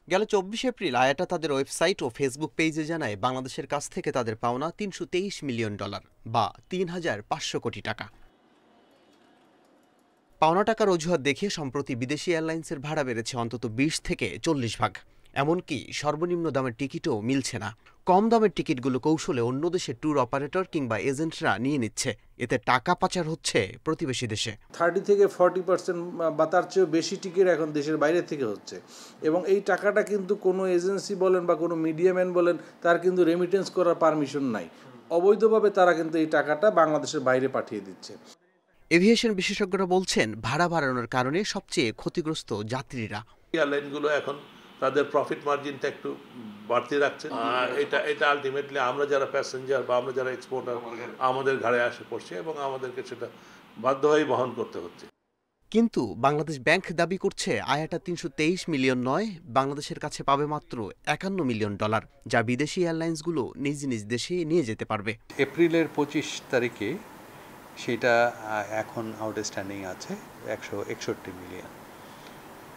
গেল ২৪ এপ্রিল আয়াটা তাদের ওয়েবসাইট ও ফেসবুক পেজে জানায় বাংলাদেশের কাছ থেকে তাদের পাওনা $৩২৩ মিলিয়ন বা ৩৫০০ কোটি টাকা। পাওনা টাকার অজুহাত দেখিয়ে সম্প্রতি বিদেশি এয়ারলাইন্সের ভাড়া বেড়েছে অন্তত ২০ থেকে ৪০ ভাগ। এমনকি সর্বনিম্ন দামের টিকিটও মিলছে না। কম দামের টিকিটগুলো কৌশলে অন্য দেশের ট্যুর অপারেটর কিংবা এজেন্টরা নিয়ে নিচ্ছে। এতে টাকা পাচার হচ্ছে প্রতিবেশী দেশে। 30 থেকে 40% বা তার চেয়েও বেশি টিকিট এখন দেশের বাইরে থেকে হচ্ছে, এবং এই টাকাটা কিন্তু কোনো এজেন্সি বলেন বা কোনো মিডিয়াম্যান বলেন তার কিন্তু রেমিটেন্স করার পারমিশন নাই। অবৈধভাবে তারা কিন্তু এই টাকাটা বাংলাদেশের বাইরে পাঠিয়ে দিচ্ছে। এভিয়েশন বিশেষজ্ঞরা বলছেন ভাড়া বাড়ানোর কারণে সবচেয়ে ক্ষতিগ্রস্ত যাত্রীরা। এয়ারলাইনগুলো এখন তাদের প্রফিট মার্জিনটা একটু বাড়তি রাখছে। এটা আলটিমেটলি আমরা যারা প্যাসেঞ্জার বা আমরা যারা এক্সপোর্টার আমাদের ঘাড়ে আসে পড়ছে এবং আমাদেরকে সেটা বাধ্য হয়ে বহন করতে হচ্ছে। কিন্তু বাংলাদেশ ব্যাংক দাবি করছে আয়াটা ৩২৩ মিলিয়ন নয়, বাংলাদেশের কাছে পাবে মাত্র $৫১ মিলিয়ন, যা বিদেশি এয়ারলাইন্সগুলো নিজ নিজ দেশে নিয়ে যেতে পারবে। এপ্রিলের ২৫ তারিখে সেটা এখন আউটস্ট্যান্ডিং আছে ১৬১ মিলিয়ন।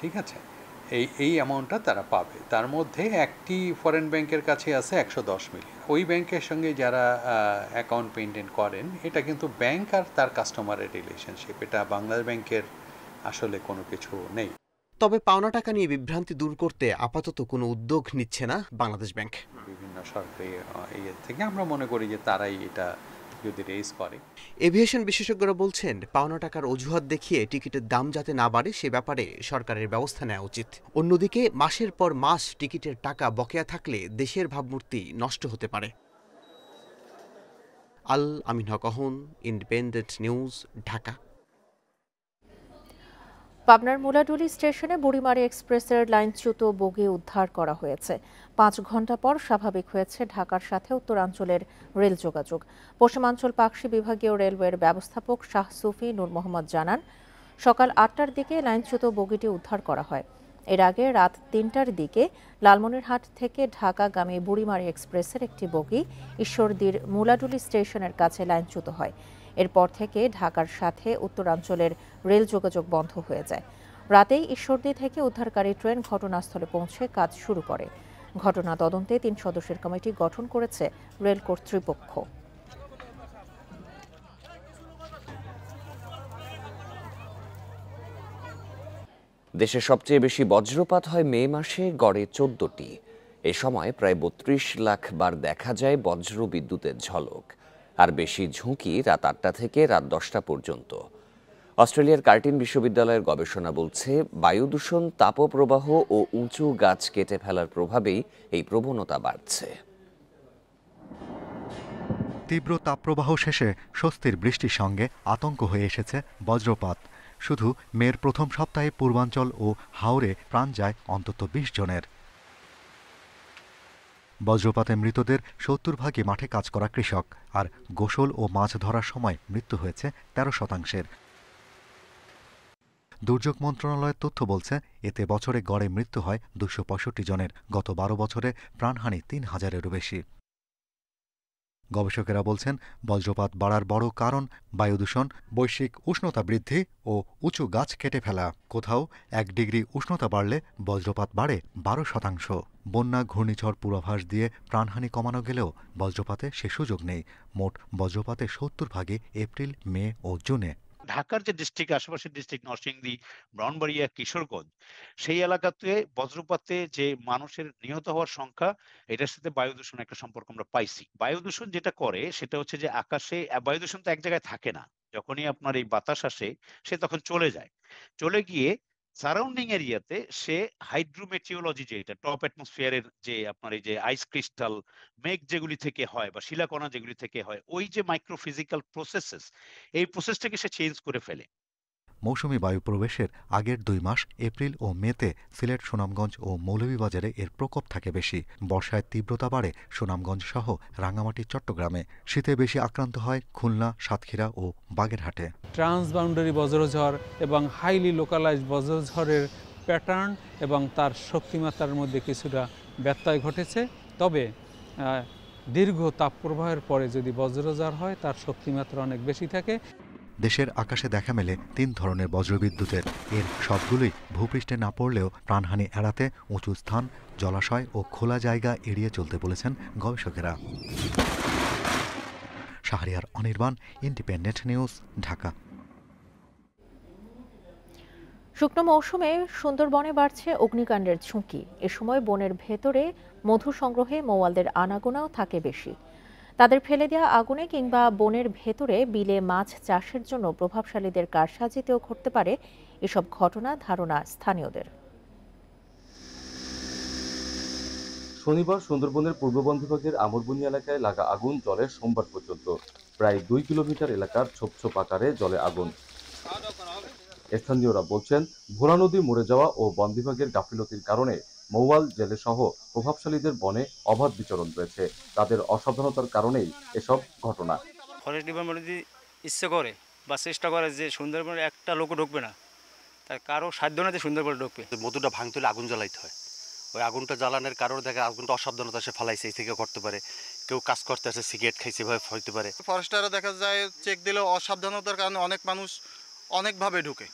ঠিক আছে, এই অ্যামাউন্টটা তারা পাবে। তার মধ্যে একটি ফরেন ব্যাংকের কাছে আছে ১১০ মিলিয়ন। ওই ব্যাংকের সঙ্গে যারা অ্যাকাউন্ট মেনটেন করেন, এটা কিন্তু ব্যাংক আর তার কাস্টমারের রিলেশনশিপ, এটা বাংলাদেশ ব্যাংকের আসলে কোনো কিছু নেই। তবে পাওনা টাকা নিয়ে বিভ্রান্তি দূর করতে আপাতত কোনো উদ্যোগ নিচ্ছে না বাংলাদেশ ব্যাংক। বিভিন্ন সরকারি থেকে আমরা মনে করি যে তারাই এটা যদি রেজ করে। এভিয়েশন বিশেষজ্ঞরা বলছেন পাওনা টাকার অজুহাত দেখিয়ে টিকিটের দাম যাতে না বাড়ে সে ব্যাপারে সরকারের ব্যবস্থা নেওয়া উচিত। অন্যদিকে মাসের পর মাস টিকিটের টাকা বকেয়া থাকলে দেশের ভাবমূর্তি নষ্ট হতে পারে। আল আমিন হক অহন, ইন্ডিপেন্ডেন্ট নিউজ, ঢাকা। পাবনার মুলাডুলি স্টেশনে বুড়িমারি এক্সপ্রেসের লাইনচ্যুত বগি উদ্ধার করা হয়েছে। ৫ ঘণ্টা পর স্বাভাবিক হয়েছে ঢাকার সাথে উত্তরাঞ্চলের রেল যোগাযোগ। পশ্চিমাঞ্চল পাকশি বিভাগীয় রেলওয়ের ব্যবস্থাপক শাহ সুফি নূর মোহাম্মদ জানান, সকাল ৮টার দিকে লাইনচ্যুত বগিটি উদ্ধার করা হয়। এর আগে রাত ৩টার দিকে লালমনিরহাট থেকে ঢাকাগামী বুড়িমারি এক্সপ্রেসের একটি বগি ঈশ্বরদীর মুলাডুলি স্টেশনের কাছে লাইনচ্যুত হয়। এরপর থেকে ঢাকার সাথে উত্তরাঞ্চলের রেল যোগাযোগ বন্ধ হয়ে যায়। রাতেই ঈশ্বরদী থেকে উদ্ধারকারী ট্রেন ঘটনাস্থলে পৌঁছে কাজ শুরু করে। ঘটনা তদন্তে ৩ সদস্যের কমিটি গঠন করেছে রেল কর্তৃপক্ষ। দেশে সবচেয়ে বেশি বজ্রপাত হয় মে মাসে, গড়ে 14টি। এ সময় প্রায় ৩২ লাখ বার দেখা যায় বজ্র বিদ্যুতের ঝলক। আর বেশি ঝুঁকি রাত ৮টা থেকে রাত 10টা পর্যন্ত। অস্ট্রেলিয়ার কার্টিন বিশ্ববিদ্যালয়ের গবেষণা বলছে, বায়ু দূষণ, তাপপ্রবাহ ও উঁচু গাছ কেটে ফেলার প্রভাবেই এই প্রবণতা বাড়ছে। তীব্র তাপপ্রবাহ শেষে স্বস্তির বৃষ্টির সঙ্গে আতঙ্ক হয়ে এসেছে বজ্রপাত। শুধু মের প্রথম সপ্তাহে পূর্বাঞ্চল ও হাওরে প্রাণ যায় অন্তত ২০ জনের। বজ্রপাতে মৃতদের ৭০ ভাগই মাঠে কাজ করা কৃষক, আর গোসল ও মাছ ধরার সময় মৃত্যু হয়েছে ১৩%। দুর্যোগ মন্ত্রণালয়ের তথ্য বলছে, এতে বছরে গড়ে মৃত্যু হয় ২৬৫ জনের। গত ১২ বছরে প্রাণহানি ৩,০০০-এরও বেশি। গবেষকেরা বলছেন, বজ্রপাত বাড়ার বড় কারণ বায়ুদূষণ, বৈশ্বিক উষ্ণতা বৃদ্ধি ও উঁচু গাছ কেটে ফেলা। কোথাও ১ ডিগ্রি উষ্ণতা বাড়লে বজ্রপাত বাড়ে ১২%। বন্যা, ঘূর্ণিঝড় পূর্বাভাস দিয়ে প্রাণহানি কমানো গেলেও বজ্রপাতে সে সুযোগ নেই। মোট বজ্রপাতে ৭০ ভাগই এপ্রিল, মে ও জুনে। ঢাকার যে ডিস্ট্রিক্ট, আশেপাশের ডিস্ট্রিক্ট নরসিংদী, ব্রাহ্মণবাড়িয়া, কিশোরগঞ্জ, সেই এলাকাতে বজ্রপাতে যে মানুষের নিহত হওয়ার সংখ্যা, এটার সাথে বায়ু দূষণ একটা সম্পর্ক আমরা পাইছি। বায়ু দূষণ যেটা করে সেটা হচ্ছে যে আকাশে বায়ু দূষণ তো এক জায়গায় থাকে না। যখনই আপনার এই বাতাস আসে সে তখন চলে যায়, চলে গিয়ে সারাউন্ডিং এরিয়াতে সে হাইড্রোমেটিওলজি, যেটা টপ অ্যাটমসফিয়ারের যে আপনার এই যে আইস ক্রিস্টাল মেঘ যেগুলি থেকে হয় বা শিলাকণা যেগুলি থেকে হয়, ওই যে মাইক্রোফিজিক্যাল প্রসেসেস, এই প্রসেসটাকে সে চেঞ্জ করে ফেলে। মৌসুমি বায়ু প্রবেশের আগের 2 মাস এপ্রিল ও মেতে সিলেট, সুনামগঞ্জ ও মৌলভীবাজারে এর প্রকোপ থাকে বেশি। বর্ষায় তীব্রতা বাড়ে সুনামগঞ্জ সহ রাঙ্গামাটি, চট্টগ্রামে। শীতে বেশি আক্রান্ত হয় খুলনা, সাতক্ষীরা ও বাগেরহাটে। ট্রান্সবাউন্ডারি বজ্রঝড় এবং হাইলি লোকালাইজড বজ্রঝড়ের প্যাটার্ন এবং তার শক্তিমাত্রার মধ্যে কিছুটা ব্যত্যয় ঘটেছে। তবে দীর্ঘ তাপপ্রবাহের পরে যদি বজ্রঝড় হয় তার শক্তিমাত্রা অনেক বেশি থাকে। দেশের আকাশে দেখা মেলে 3 ধরনের বজ্রবিদ্যুতের। এর সবগুলোই ভূপৃষ্ঠে না পড়লেও প্রাণহানি এড়াতে উঁচু স্থান, জলাশয় ও খোলা জায়গা এড়িয়ে চলতে বলেছেন গবেষকেরা। Shahriar Anirban, independent news, Dhaka. শুকনো মৌসুমে সুন্দরবনে বাড়ছে অগ্নিকাণ্ডের ঝুঁকি। এ সময় বনের ভেতরে মধু সংগ্রহে মৌয়ালদের আনাগোনাও থাকে বেশি। তাদের ফেলে দেওয়া আগুনে কিংবা বনের ভেতরে বিলে মাছ চাষের জন্য প্রভাবশালীদের কারসাজিতেও ঘটতে পারে এসব ঘটনা, ধারণা স্থানীয়দের। শনিবার সুন্দরবনের পূর্ব বনবিভাগের আমরবনি এলাকায় লাগা আগুন জ্বলে সোমবার পর্যন্ত। প্রায় 2 কিলোমিটার এলাকার ছোপ ছোপ আকারে জ্বলে আগুন। স্থানীয়রা বলছেন, ভোলা নদী মরে যাওয়া ও বন বিভাগের গাফিলতির কারণে মৌয়াল, জেলে সহ প্রভাবশালীদের বনে অবাধ বিচরণ রয়েছে। তাদের অসাবধানতার কারণেই এসব ঘটনা। ফরেস্ট ডিপার্টমেন্ট যদি ইচ্ছে করে বা চেষ্টা করে যে সুন্দরবনে একটা লোক ঢুকবে না, তার কারো সাধ্য না যে সুন্দরবনে ঢুকবে। মধুটা ভাঙতে হলে আগুন জ্বালাইতে হয়। ওই আগুনটা জ্বালানোর কারণে দেখা আগুনটা অসাবধানতা সে ফালাইছে, এই থেকে করতে পারে। কেউ কাজ করতে আসে, সিগারেট খাইছে, এভাবে হইতে পারে। ফরেস্টাররা দেখা যায় চেক দিলে অসাবধানতার কারণে অনেক মানুষ অনেকভাবে ঢুকে।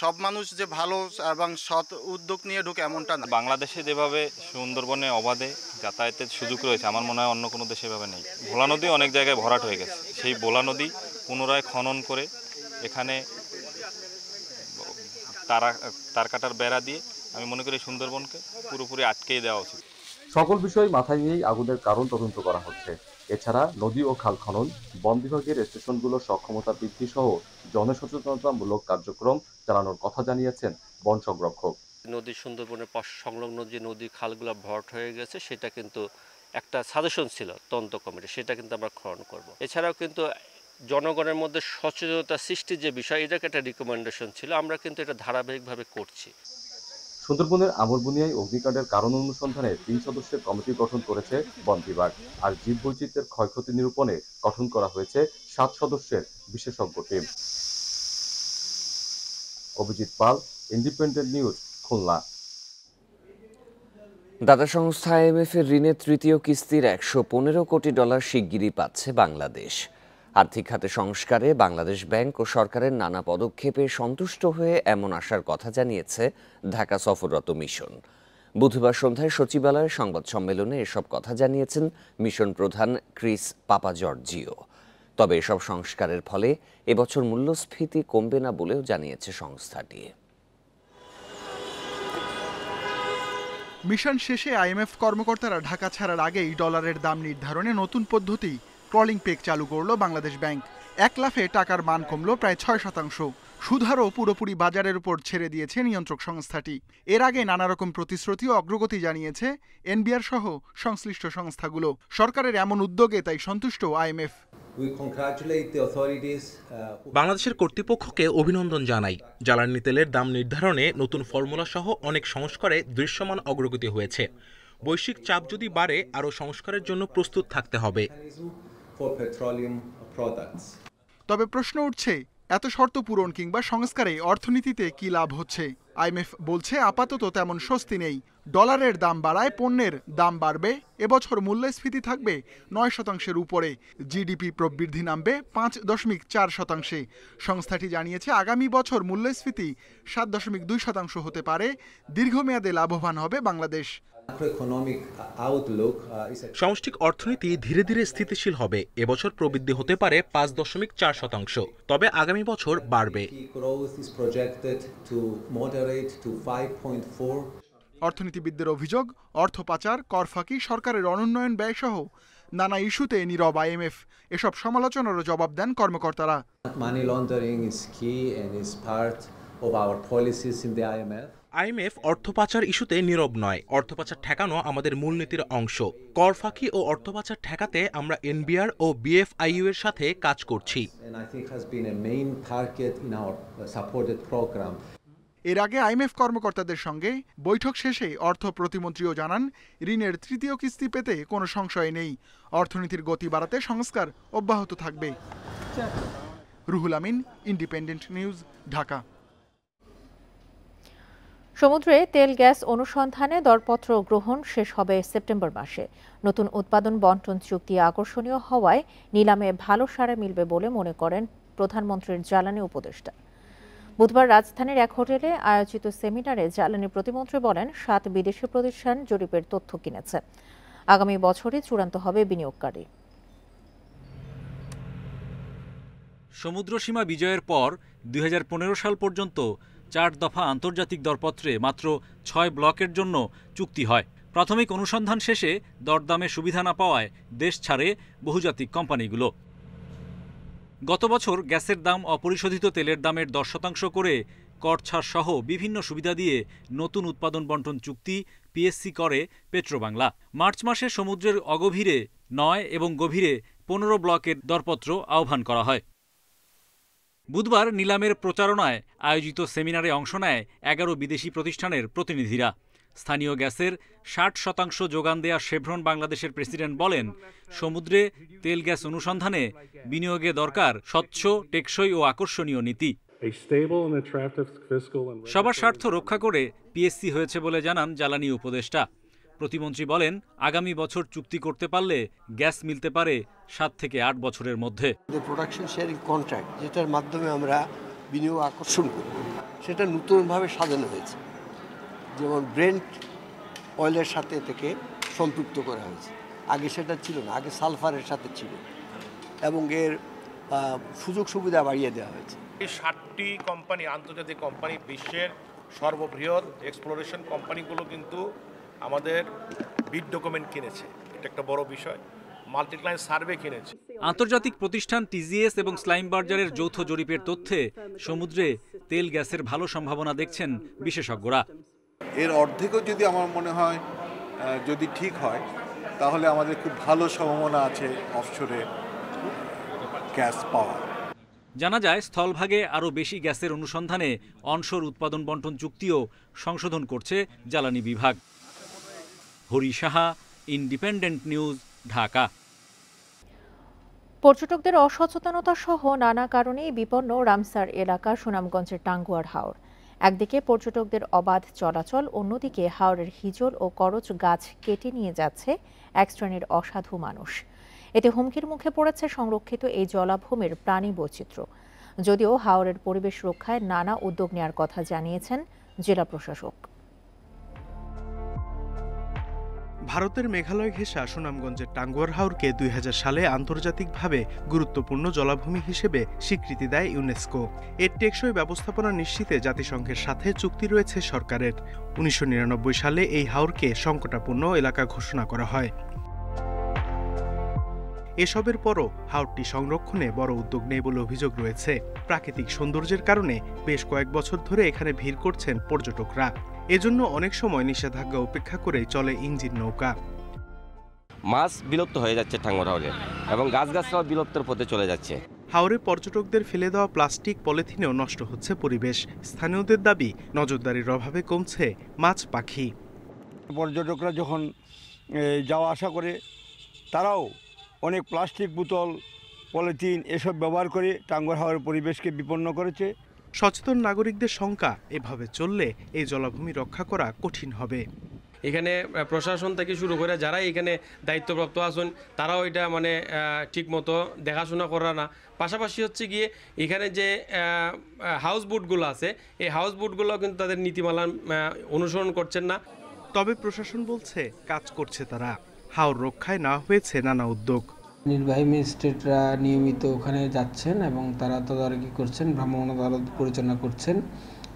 সব মানুষ যে ভালো এবং সৎ উদ্যোগ নিয়ে ঢুকে এমনটা না। বাংলাদেশে যেভাবে সুন্দরবনে অবাধে যাতায়াতের সুযোগ রয়েছে, আমার মনে হয় অন্য কোনো দেশে এভাবে নেই। ভোলা নদী অনেক জায়গায় ভরাট হয়ে গেছে। সেই ভোলা নদী পুনরায় খনন করে এখানে তার কাটার বেড়া দিয়ে আমি মনে করি সুন্দরবনকে পুরোপুরি আটকেই দেওয়া উচিত। সকল বিষয় মাথায় নিয়েই আগুনের কারণ তদন্ত করা হচ্ছে। এছাড়া নদী ও খাল খনন, বন বিভাগের স্টেশনগুলোর সক্ষমতা বৃদ্ধি সহ জনসচেতনতামূলক কার্যক্রম চালানোর কথা জানিয়েছেন বন সংরক্ষক। নদী সুন্দরবনের সংলগ্ন যে নদী খালগুলো ভরাট হয়ে গেছে, সেটা কিন্তু একটা সাজেশন ছিল তদন্ত কমিটি, সেটা কিন্তু আমরা খনন করব। এছাড়াও কিন্তু জনগণের মধ্যে সচেতনতা সৃষ্টির যে বিষয়, এটাকে একটা রিকমেন্ডেশন ছিল, আমরা কিন্তু এটা ধারাবাহিকভাবে করছি। সুন্দরবনের আমরবনিয়ায় অগ্নিকাণ্ডের কারণ অনুসন্ধানে 3 সদস্যের কমিটি গঠন করেছে বন বিভাগ। আর জীববৈচিত্র্যের ক্ষয়ক্ষতি নিরূপণে গঠন করা হয়েছে 7 সদস্যের বিশেষজ্ঞ টিম। অভিজিৎ পাল, ইন্ডিপেন্ডেন্ট নিউজ, খুলনা। দাতা সংস্থা IMF এর ঋণের তৃতীয় কিস্তির $115 কোটি শিগগিরই পাচ্ছে বাংলাদেশ। আর্থিক খাতে সংস্কারে বাংলাদেশ ব্যাংক ও সরকারের নানা পদক্ষেপে সন্তুষ্ট হয়ে এমন আশার কথা জানিয়েছে ঢাকা সফররত মিশন। বুধবার সন্ধ্যায় সচিবালয়ে সংবাদ সম্মেলনে এসব কথা জানিয়েছেন মিশন প্রধান ক্রিস পাপাজর্জিও। তবে এসব সংস্কারের ফলে এবছর মূল্যস্ফীতি কমবে না বলেও জানিয়েছে সংস্থাটি। মিশন শেষে IMF কর্মকর্তারা ঢাকা ছাড়ার আগেই ডলারের দাম নির্ধারণে নতুন পদ্ধতি ক্রলিং পেগ চালু করল বাংলাদেশ ব্যাংক। এক লাফে টাকার মান কমল প্রায় 6%। সুদহারও পুরোপুরি বাজারের উপর ছেড়ে দিয়েছে নিয়ন্ত্রক সংস্থাটি। এর আগে নানা রকম প্রতিশ্রুতি ও অগ্রগতি জানিয়েছে NBR সহ সংশ্লিষ্ট সংস্থাগুলো। সরকারের এমন উদ্যোগে তাই সন্তুষ্ট IMF। বাংলাদেশের কর্তৃপক্ষকে অভিনন্দন জানাই। জ্বালানি তেলের দাম নির্ধারণে নতুন ফর্মুলা সহ অনেক সংস্কারে দৃশ্যমান অগ্রগতি হয়েছে। বৈশ্বিক চাপ যদি বাড়ে, আরও সংস্কারের জন্য প্রস্তুত থাকতে হবে। তবে প্রশ্ন উঠছে, এত শর্ত পূরণ কিংবা সংস্কারে অর্থনীতিতে কি লাভ হচ্ছে? IMF বলছে আপাতত তেমন স্বস্তি নেই। ডলারের দাম বাড়ায় পণ্যের দাম বাড়বে। এবছর মূল্যস্ফীতি থাকবে 9% উপরে। জিডিপি প্রবৃদ্ধি নামবে 5.4%। সংস্থাটি জানিয়েছে আগামী বছর মূল্যস্ফীতি 7.2% হতে পারে। দীর্ঘমেয়াদে লাভবান হবে বাংলাদেশ। সামষ্টিক অর্থনীতি ধীরে ধীরে স্থিতিশীল হবে। এবছর প্রবৃদ্ধি হতে পারে 5.4%, তবে আগামী বছর বাড়বে। অর্থনীতিবিদদের অভিযোগ, অর্থ পাচার, কর ফাঁকি, সরকারের অনুন্নয়ন ব্যয়সহ নানা ইস্যুতে নীরব IMF। এসব সমালোচনারও জবাব দেন কর্মকর্তারা। of our policies in the IMF. IMF অর্থ পাচার ইস্যুতে নীরব নয়। অর্থ পাচার ঠেকানো আমাদের মূলনীতির অংশ। কর ফাঁকি ও অর্থ পাচার ঠেকাতে আমরা এনবিআর ও বিএফআইইউ এর সাথে কাজ করছি। And I think has been a main target in our supported program. এর আগে আইএমএফ কর্মকর্তাদের সঙ্গে বৈঠক শেষে অর্থ প্রতিমন্ত্রীও জানান, ঋণের তৃতীয় কিস্তি পেতে কোনো সংশয় নেই। অর্থনীতির গতি বাড়াতে সংস্কার অব্যাহত থাকবে। Ruhul Amin, independent news, Dhaka. সমুদ্রে তেল গ্যাস অনুসন্ধানে দরপত্র গ্রহণ শেষ হবে সেপ্টেম্বর মাসে। নতুন উৎপাদন বন্টন চুক্তি আকর্ষণীয় হওয়ায় নিলামে ভালো সাড়া মিলবে বলে মনে করেন প্রধানমন্ত্রীর জ্বালানি উপদেষ্টা। বুধবার রাজধানীর এক হোটেলে আয়োজিত সেমিনারে জ্বালানি প্রতিমন্ত্রী বলেন, 7 বিদেশি প্রতিষ্ঠান জরিপের তথ্য কিনেছে। আগামী বছরই চূড়ান্ত হবে বিনিয়োগকারী। সমুদ্রসীমা বিজয়ের পর 2015 সাল পর্যন্ত 4 দফা আন্তর্জাতিক দরপত্রে মাত্র 6 ব্লকের জন্য চুক্তি হয়। প্রাথমিক অনুসন্ধান শেষে দরদামে সুবিধা না পাওয়ায় দেশ ছাড়ে বহুজাতিক কোম্পানিগুলো। গত বছর গ্যাসের দাম অপরিশোধিত তেলের দামের 10% করে কর ছাড় সহ বিভিন্ন সুবিধা দিয়ে নতুন উৎপাদন বন্টন চুক্তি পিএসসি করে পেট্রোবাংলা। মার্চ মাসে সমুদ্রের অগভীরে 9 এবং গভীরে 15 ব্লকের দরপত্র আহ্বান করা হয়। বুধবার নিলামের প্রচারণায় আয়োজিত সেমিনারে অংশ নেয় 11 বিদেশি প্রতিষ্ঠানের প্রতিনিধিরা। স্থানীয় গ্যাসের 60% যোগান দেয়া শেভরন বাংলাদেশের প্রেসিডেন্ট বলেন, সমুদ্রে তেল গ্যাস অনুসন্ধানে বিনিয়োগে দরকার স্বচ্ছ, টেকসই ও আকর্ষণীয় নীতি। সবার স্বার্থ রক্ষা করে পিএসসি হয়েছে বলে জানান জ্বালানি উপদেষ্টা। প্রতিমন্ত্রী বলেন, আগামী বছর চুক্তি করতে পারলে গ্যাস মিলতে পারে 7 থেকে 8 বছরের মধ্যে। প্রোডাকশন শেয়ারিং কন্ট্রাক্ট, যেটার মাধ্যমে আমরা বিনিয়োগ আকর্ষণ করব, সেটা নতুনভাবে সাজানো হয়েছে। যেমন ব্রেন্ট অয়েলের সাথে থেকে সম্পৃক্ত করা হয়েছে, আগে সেটা ছিল না, আগে সালফারের সাথে ছিল, এবং এর সুযোগ সুবিধা বাড়িয়ে দেওয়া হয়েছে। এই 60টি কোম্পানি, আন্তর্জাতিক কোম্পানি, বিশ্বের সর্ববৃহৎ এক্সপ্লোরেশন কোম্পানিগুলো কিন্তু আমাদের বিড ডকুমেন্ট কিনেছে। এটা একটা বড় বিষয়। মাল্টিক্লায়েন্ট সার্ভে কিনেছে। আন্তর্জাতিক প্রতিষ্ঠান টিজিএস এবং স্লাইমবার্জারের যৌথ জরিপের তথ্যে সমুদ্রে তেল গ্যাসের ভালো সম্ভাবনা দেখছেন বিশেষজ্ঞরা। এর অর্ধেকও যদি আমার মনে হয় যদি ঠিক হয়, তাহলে আমাদের খুব ভালো সম্ভাবনা আছে অফশোরে গ্যাস পাওয়া। জানা যায়, স্থলভাগে আরও বেশি গ্যাসের অনুসন্ধানে অনশোর উৎপাদন বন্টন চুক্তিও সংশোধন করছে জ্বালানি বিভাগ। Hari Saha, independent news, Dhaka. পর্যটকদের অসচেতনতা সহ নানা কারণেই বিপন্ন রামসার এলাকা সুনামগঞ্জের টাঙ্গুয়ার হাওর। একদিকে পর্যটকদের অবাধ চলাচল, অন্যদিকে হাওরের হিজল ও করচ গাছ কেটে নিয়ে যাচ্ছে এক শ্রেণীর অসাধু মানুষ। এতে হুমকির মুখে পড়েছে সংরক্ষিত এই জলাভূমির প্রাণী বৈচিত্র্য। যদিও হাওরের পরিবেশ রক্ষায় নানা উদ্যোগ নেওয়ার কথা জানিয়েছেন জেলা প্রশাসক। ভারতের মেঘালয় ঘেঁষা সুনামগঞ্জের টাঙ্গুয়ার হাওরকে 2000 সালে আন্তর্জাতিকভাবে গুরুত্বপূর্ণ জলাভূমি হিসেবে স্বীকৃতি দেয় ইউনেস্কো। এর টেকসই ব্যবস্থাপনা নিশ্চিতে জাতিসংঘের সাথে চুক্তি রয়েছে সরকারের। 1999 সালে এই হাওরকে সংকটাপন্ন এলাকা ঘোষণা করা হয়। এসবের পরও হাওরটি সংরক্ষণে বড় উদ্যোগ নেই বলে অভিযোগ রয়েছে। প্রাকৃতিক সৌন্দর্যের কারণে বেশ কয়েক বছর ধরে এখানে ভিড় করছেন পর্যটকরা। এজন্য অনেক সময় নিষেধাজ্ঞা উপেক্ষা করে চলে ইঞ্জিন নৌকা। মাছ বিলুপ্ত হয়ে যাচ্ছে টাঙ্গুয়ার হাওরে এবং গাছগাছরাও বিলুপ্তের পথে চলে যাচ্ছে। হাওরে পর্যটকদের ফেলে দেওয়া প্লাস্টিক, পলিথিনেও নষ্ট হচ্ছে পরিবেশ। স্থানীয়দের দাবি, নজরদারির অভাবে কমছে মাছ পাখি। পর্যটকরা যখন যাওয়া আসা করে, তারাও অনেক প্লাস্টিক, বোতল, পলিথিন এসব ব্যবহার করে টাঙ্গুয়ার হাওরের পরিবেশকে বিপন্ন করেছে। সচেতন নাগরিকদের শঙ্কা, এভাবে চললে এই জলাভূমি রক্ষা করা কঠিন হবে। এখানে প্রশাসন থেকে শুরু করে যারা এখানে দায়িত্বপ্রাপ্ত আছেন, তারাও এটা ঠিক মতো দেখাশোনা করা না। পাশাপাশি হচ্ছে গিয়ে এখানে যে হাউস বোটগুলো আছে, এই হাউস বোটগুলো কিন্তু তাদের নীতিমালা অনুসরণ করছেন না। তবে প্রশাসন বলছে কাজ করছে তারা। হাওর রক্ষায় নেওয়া হয়েছে নানা উদ্যোগ। নির্বাহী ম্যাজিস্ট্রেটরা নিয়মিত ওখানে যাচ্ছেন এবং তারা তদারকি করছেন, ভ্রাম্যমাণ আদালত পরিচালনা করছেন।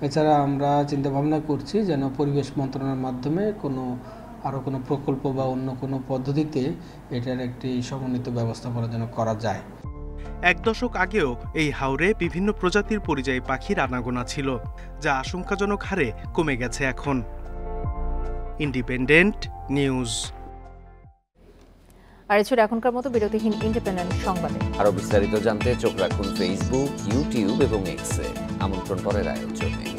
এছাড়া আমরা চিন্তাভাবনা করছি যেন পরিবেশ মন্ত্রণালয়ের মাধ্যমে আরও কোনো প্রকল্প বা অন্য কোনো পদ্ধতিতে এটার একটি সমন্বিত ব্যবস্থাপনা যেন করা যায়। এক দশক আগেও এই হাওরে বিভিন্ন প্রজাতির পরিযায়ী পাখির আনাগোনা ছিল, যা আশঙ্কাজনক হারে কমে গেছে এখন। Independent news. আর এ ছিল এখনকার মতো বিরতিহীন ইন্ডিপেন্ডেন্ট সংবাদে। আরো বিস্তারিত জানতে চোখ রাখুন ফেসবুক, ইউটিউব এবং এক্সে। আমন্ত্রণ পরের আয়োজনে।